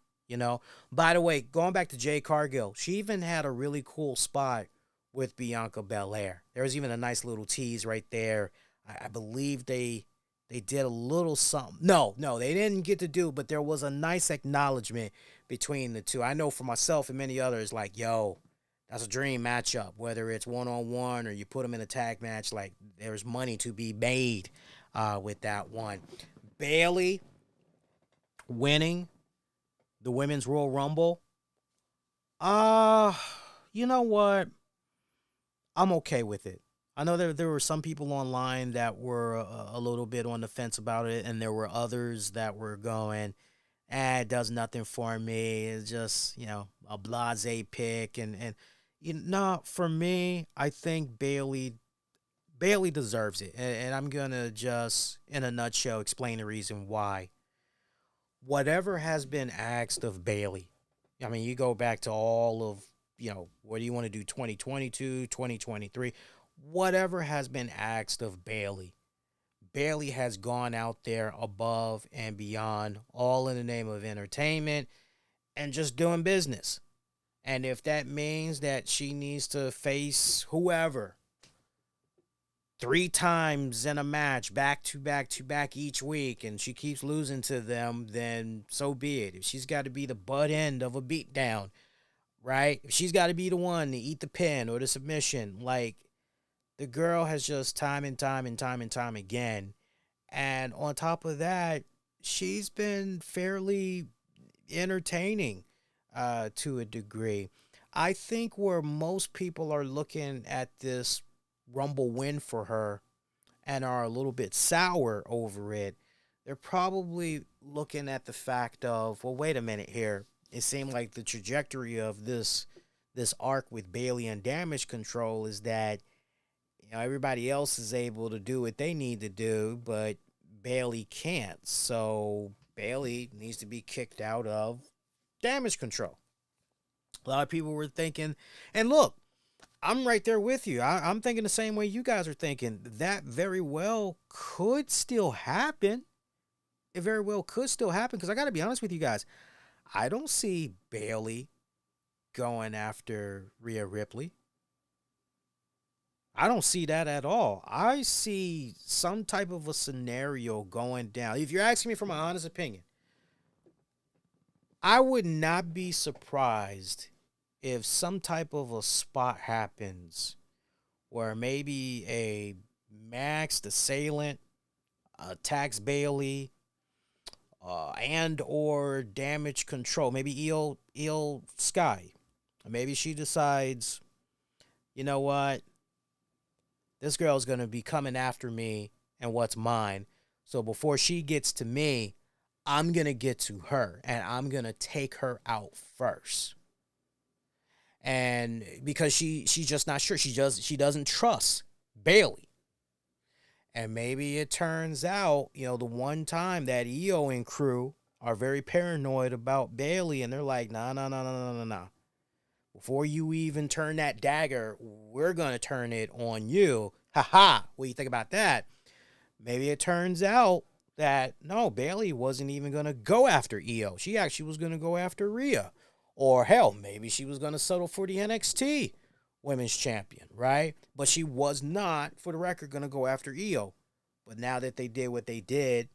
By the way, going back to Jade Cargill, she even had a really cool spot with Bianca Belair. There was even a nice little tease right there. I believe they they did a little something. No, they didn't get to do, but there was a nice acknowledgement between the two. I know for myself and many others, like, yo, that's a dream matchup, whether it's one-on-one or you put them in a tag match. Like, there's money to be made with that one. Bayley winning the Women's Royal Rumble. You know what? I'm okay with it. I know there were some people online that were a little bit on the fence about it, and there were others that were going, it does nothing for me. It's just, a blasé pick. And for me, I think Bayley deserves it. And I'm going to just, in a nutshell, explain the reason why. Whatever has been asked of Bayley, I mean, you go back to all of, what do you want to do, 2022, 2023, whatever has been asked of Bayley has gone out there above and beyond, all in the name of entertainment and just doing business. And if that means that she needs to face whoever 3 times in a match, back to back to back each week, and she keeps losing to them, then so be it. If she's got to be the butt end of a beatdown, right? If she's got to be the one to eat the pin or the submission, like, the girl has just time and time again. And on top of that, she's been fairly entertaining to a degree. I think where most people are looking at this Rumble win for her and are a little bit sour over it, they're probably looking at the fact of, well, wait a minute here. It seemed like the trajectory of this arc with Bayley and Damage Control is that everybody else is able to do what they need to do, but Bayley can't. So Bayley needs to be kicked out of Damage Control. A lot of people were thinking, and look, I'm right there with you. I'm thinking the same way you guys are thinking. That very well could still happen. It very well could still happen, because I got to be honest with you guys. I don't see Bayley going after Rhea Ripley. I don't see that at all. I see some type of a scenario going down. If you're asking me for my honest opinion, I would not be surprised if some type of a spot happens where maybe a Max, the Assailant, attacks Bayley, and or Damage Control. Maybe Io Sky. Maybe she decides, you know what? This girl's going to be coming after me and what's mine. So before she gets to me, I'm going to get to her, and I'm going to take her out first. And because she's just not sure. She doesn't trust Bayley. And maybe it turns out, the one time that Io and crew are very paranoid about Bayley, and they're like, nah. Before you even turn that dagger, we're going to turn it on you. Ha! What do you think about that? Maybe it turns out that, no, Bayley wasn't even going to go after Io. She actually was going to go after Rhea. Or, hell, maybe she was going to settle for the NXT Women's Champion, right? But she was not, for the record, going to go after Io. But now that they did what they did,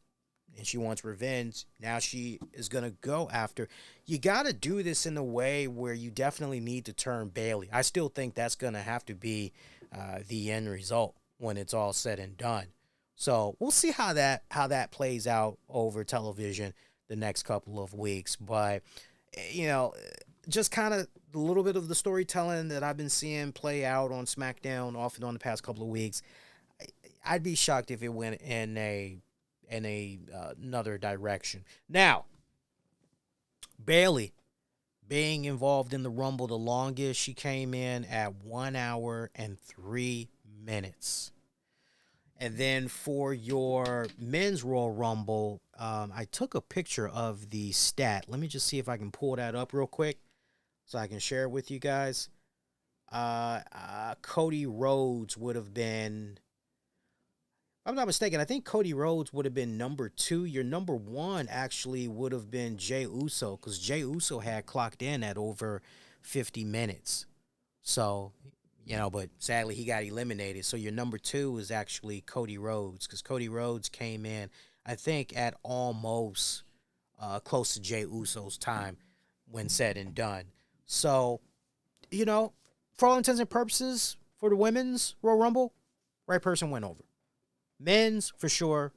and she wants revenge, now she is going to go after. You got to do this in a way where you definitely need to turn Bayley. I still think that's going to have to be the end result when it's all said and done. So we'll see how that plays out over television the next couple of weeks. But, just kind of a little bit of the storytelling that I've been seeing play out on SmackDown off and on the past couple of weeks. I'd be shocked if it went in another direction. Now, Bayley being involved in the Rumble the longest, she came in at 1 hour and 3 minutes. And then for your men's Royal Rumble, I took a picture of the stat. Let me just see if I can pull that up real quick so I can share it with you guys. Cody Rhodes would have been, if I'm not mistaken, I think Cody Rhodes would have been number 2. Your number 1 actually would have been Jey Uso, because Jey Uso had clocked in at over 50 minutes. So but sadly he got eliminated. So your number 2 is actually Cody Rhodes, because Cody Rhodes came in, I think, at almost close to Jey Uso's time when said and done. So, for all intents and purposes, for the women's Royal Rumble, right person went over. Men's, for sure,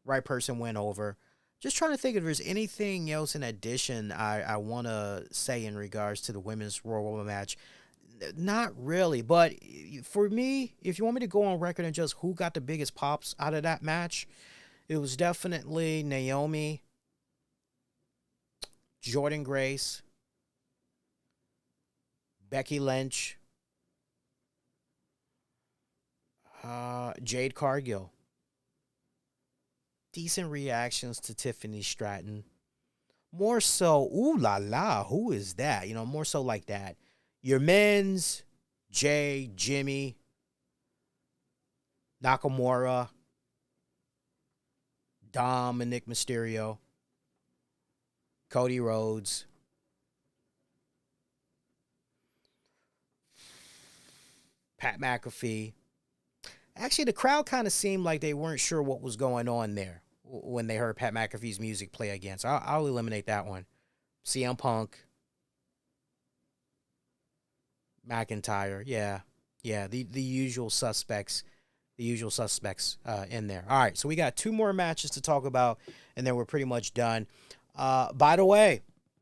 right person went over. Just trying to think if there's anything else in addition I want to say in regards to the women's Royal Rumble match. Not really, but for me, if you want me to go on record and just who got the biggest pops out of that match, it was definitely Naomi, Jordan Grace, Becky Lynch, Jade Cargill. Decent reactions to Tiffany Stratton. More so, ooh la la, who is that? More so like that. Your men's, Jay, Jimmy, Nakamura, Dominic Mysterio, Cody Rhodes, Pat McAfee. Actually, the crowd kind of seemed like they weren't sure what was going on there when they heard Pat McAfee's music play again. So I'll eliminate that one. CM Punk, McIntyre, yeah, the usual suspects, in there. All right, so we got 2 more matches to talk about, and then we're pretty much done. By the way,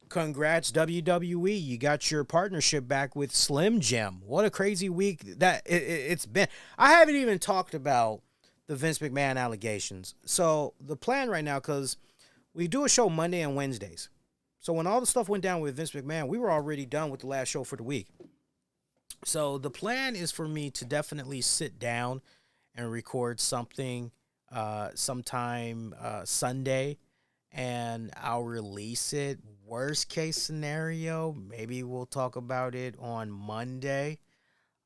congrats WWE, you got your partnership back with Slim Jim. What a crazy week that it's been. I haven't even talked about the Vince McMahon allegations. So the plan right now, because we do a show Monday and Wednesdays. So when all the stuff went down with Vince McMahon, we were already done with the last show for the week. So the plan is for me to definitely sit down and record something sometime Sunday, and I'll release it. Worst case scenario, maybe we'll talk about it on Monday.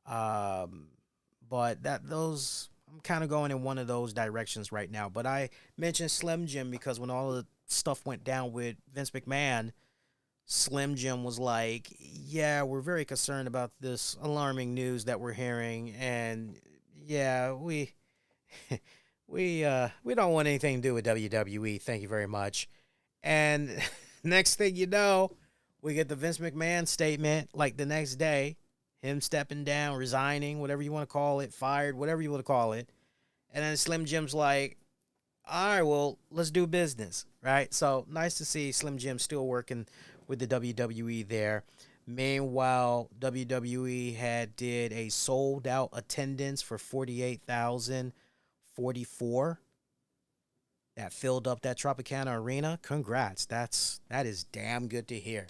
But I'm kind of going in one of those directions right now. But I mentioned Slim Jim because when all the stuff went down with Vince McMahon, Slim Jim was like, yeah, we're very concerned about this alarming news that we're hearing. And yeah, we don't want anything to do with WWE. Thank you very much. And next thing you know, we get the Vince McMahon statement like the next day, him stepping down, resigning, whatever you want to call it, fired, whatever you want to call it. And then Slim Jim's like, all right, well, let's do business, right? So nice to see Slim Jim still working with the WWE there. Meanwhile, WWE did a sold out attendance for 48,044. That filled up that Tropicana Arena. Congrats. That is damn good to hear.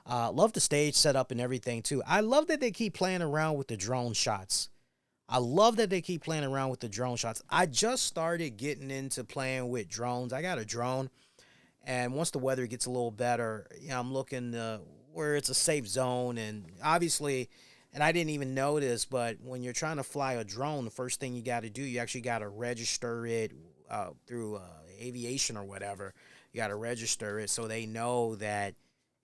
Love the stage setup and everything too. I love that they keep playing around with the drone shots. I just started getting into playing with drones. I got a drone. And once the weather gets a little better, I'm looking where it's a safe zone. And obviously, and I didn't even notice, but when you're trying to fly a drone, the first thing you got to do, you actually got to register it through aviation or whatever. You got to register it so they know that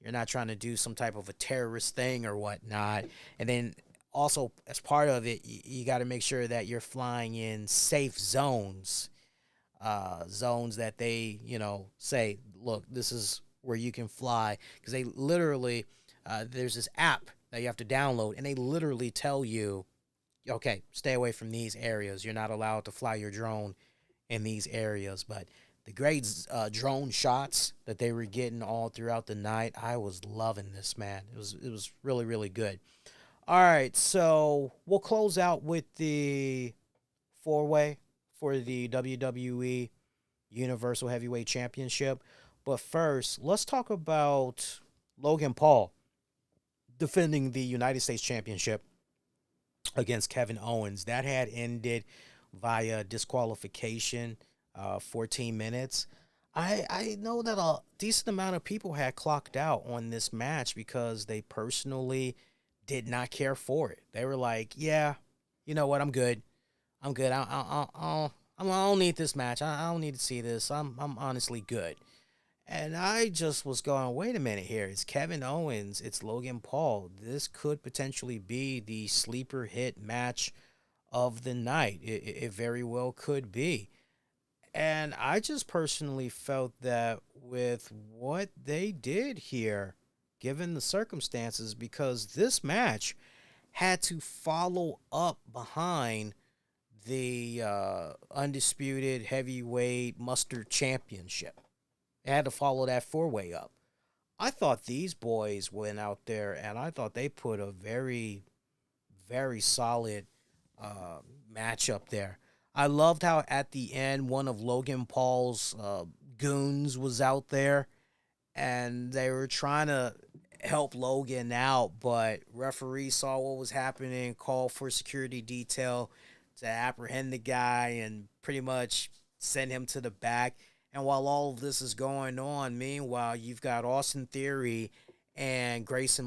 you're not trying to do some type of a terrorist thing or whatnot. And then also, as part of it, you got to make sure that you're flying in safe zones. Zones that they, say, look, this is where you can fly. Because they literally, there's this app that you have to download, and they literally tell you, okay, stay away from these areas. You're not allowed to fly your drone in these areas. But the great drone shots that they were getting all throughout the night, I was loving this, man. It was really, really good. All right, so we'll close out with the 4-way for the WWE Universal Heavyweight Championship. But first, let's talk about Logan Paul defending the United States Championship against Kevin Owens. That had ended via disqualification, 14 minutes. I know that a decent amount of people had clocked out on this match because they personally did not care for it. They were like, yeah, you know what, I'm good. I don't need this match. I don't need to see this. I'm honestly good. And I just was going, wait a minute here. It's Kevin Owens. It's Logan Paul. This could potentially be the sleeper hit match of the night. It very well could be. And I just personally felt that with what they did here, given the circumstances, because this match had to follow up behind the undisputed heavyweight mustard championship. It had to follow that four-way up. I thought these boys went out there and I thought they put a very, very solid match up there. I loved how at the end one of Logan Paul's goons was out there and they were trying to help Logan out, but referee saw what was happening, called for security detail to apprehend the guy and pretty much send him to the back. And while all of this is going on, meanwhile, you've got Austin Theory and Grayson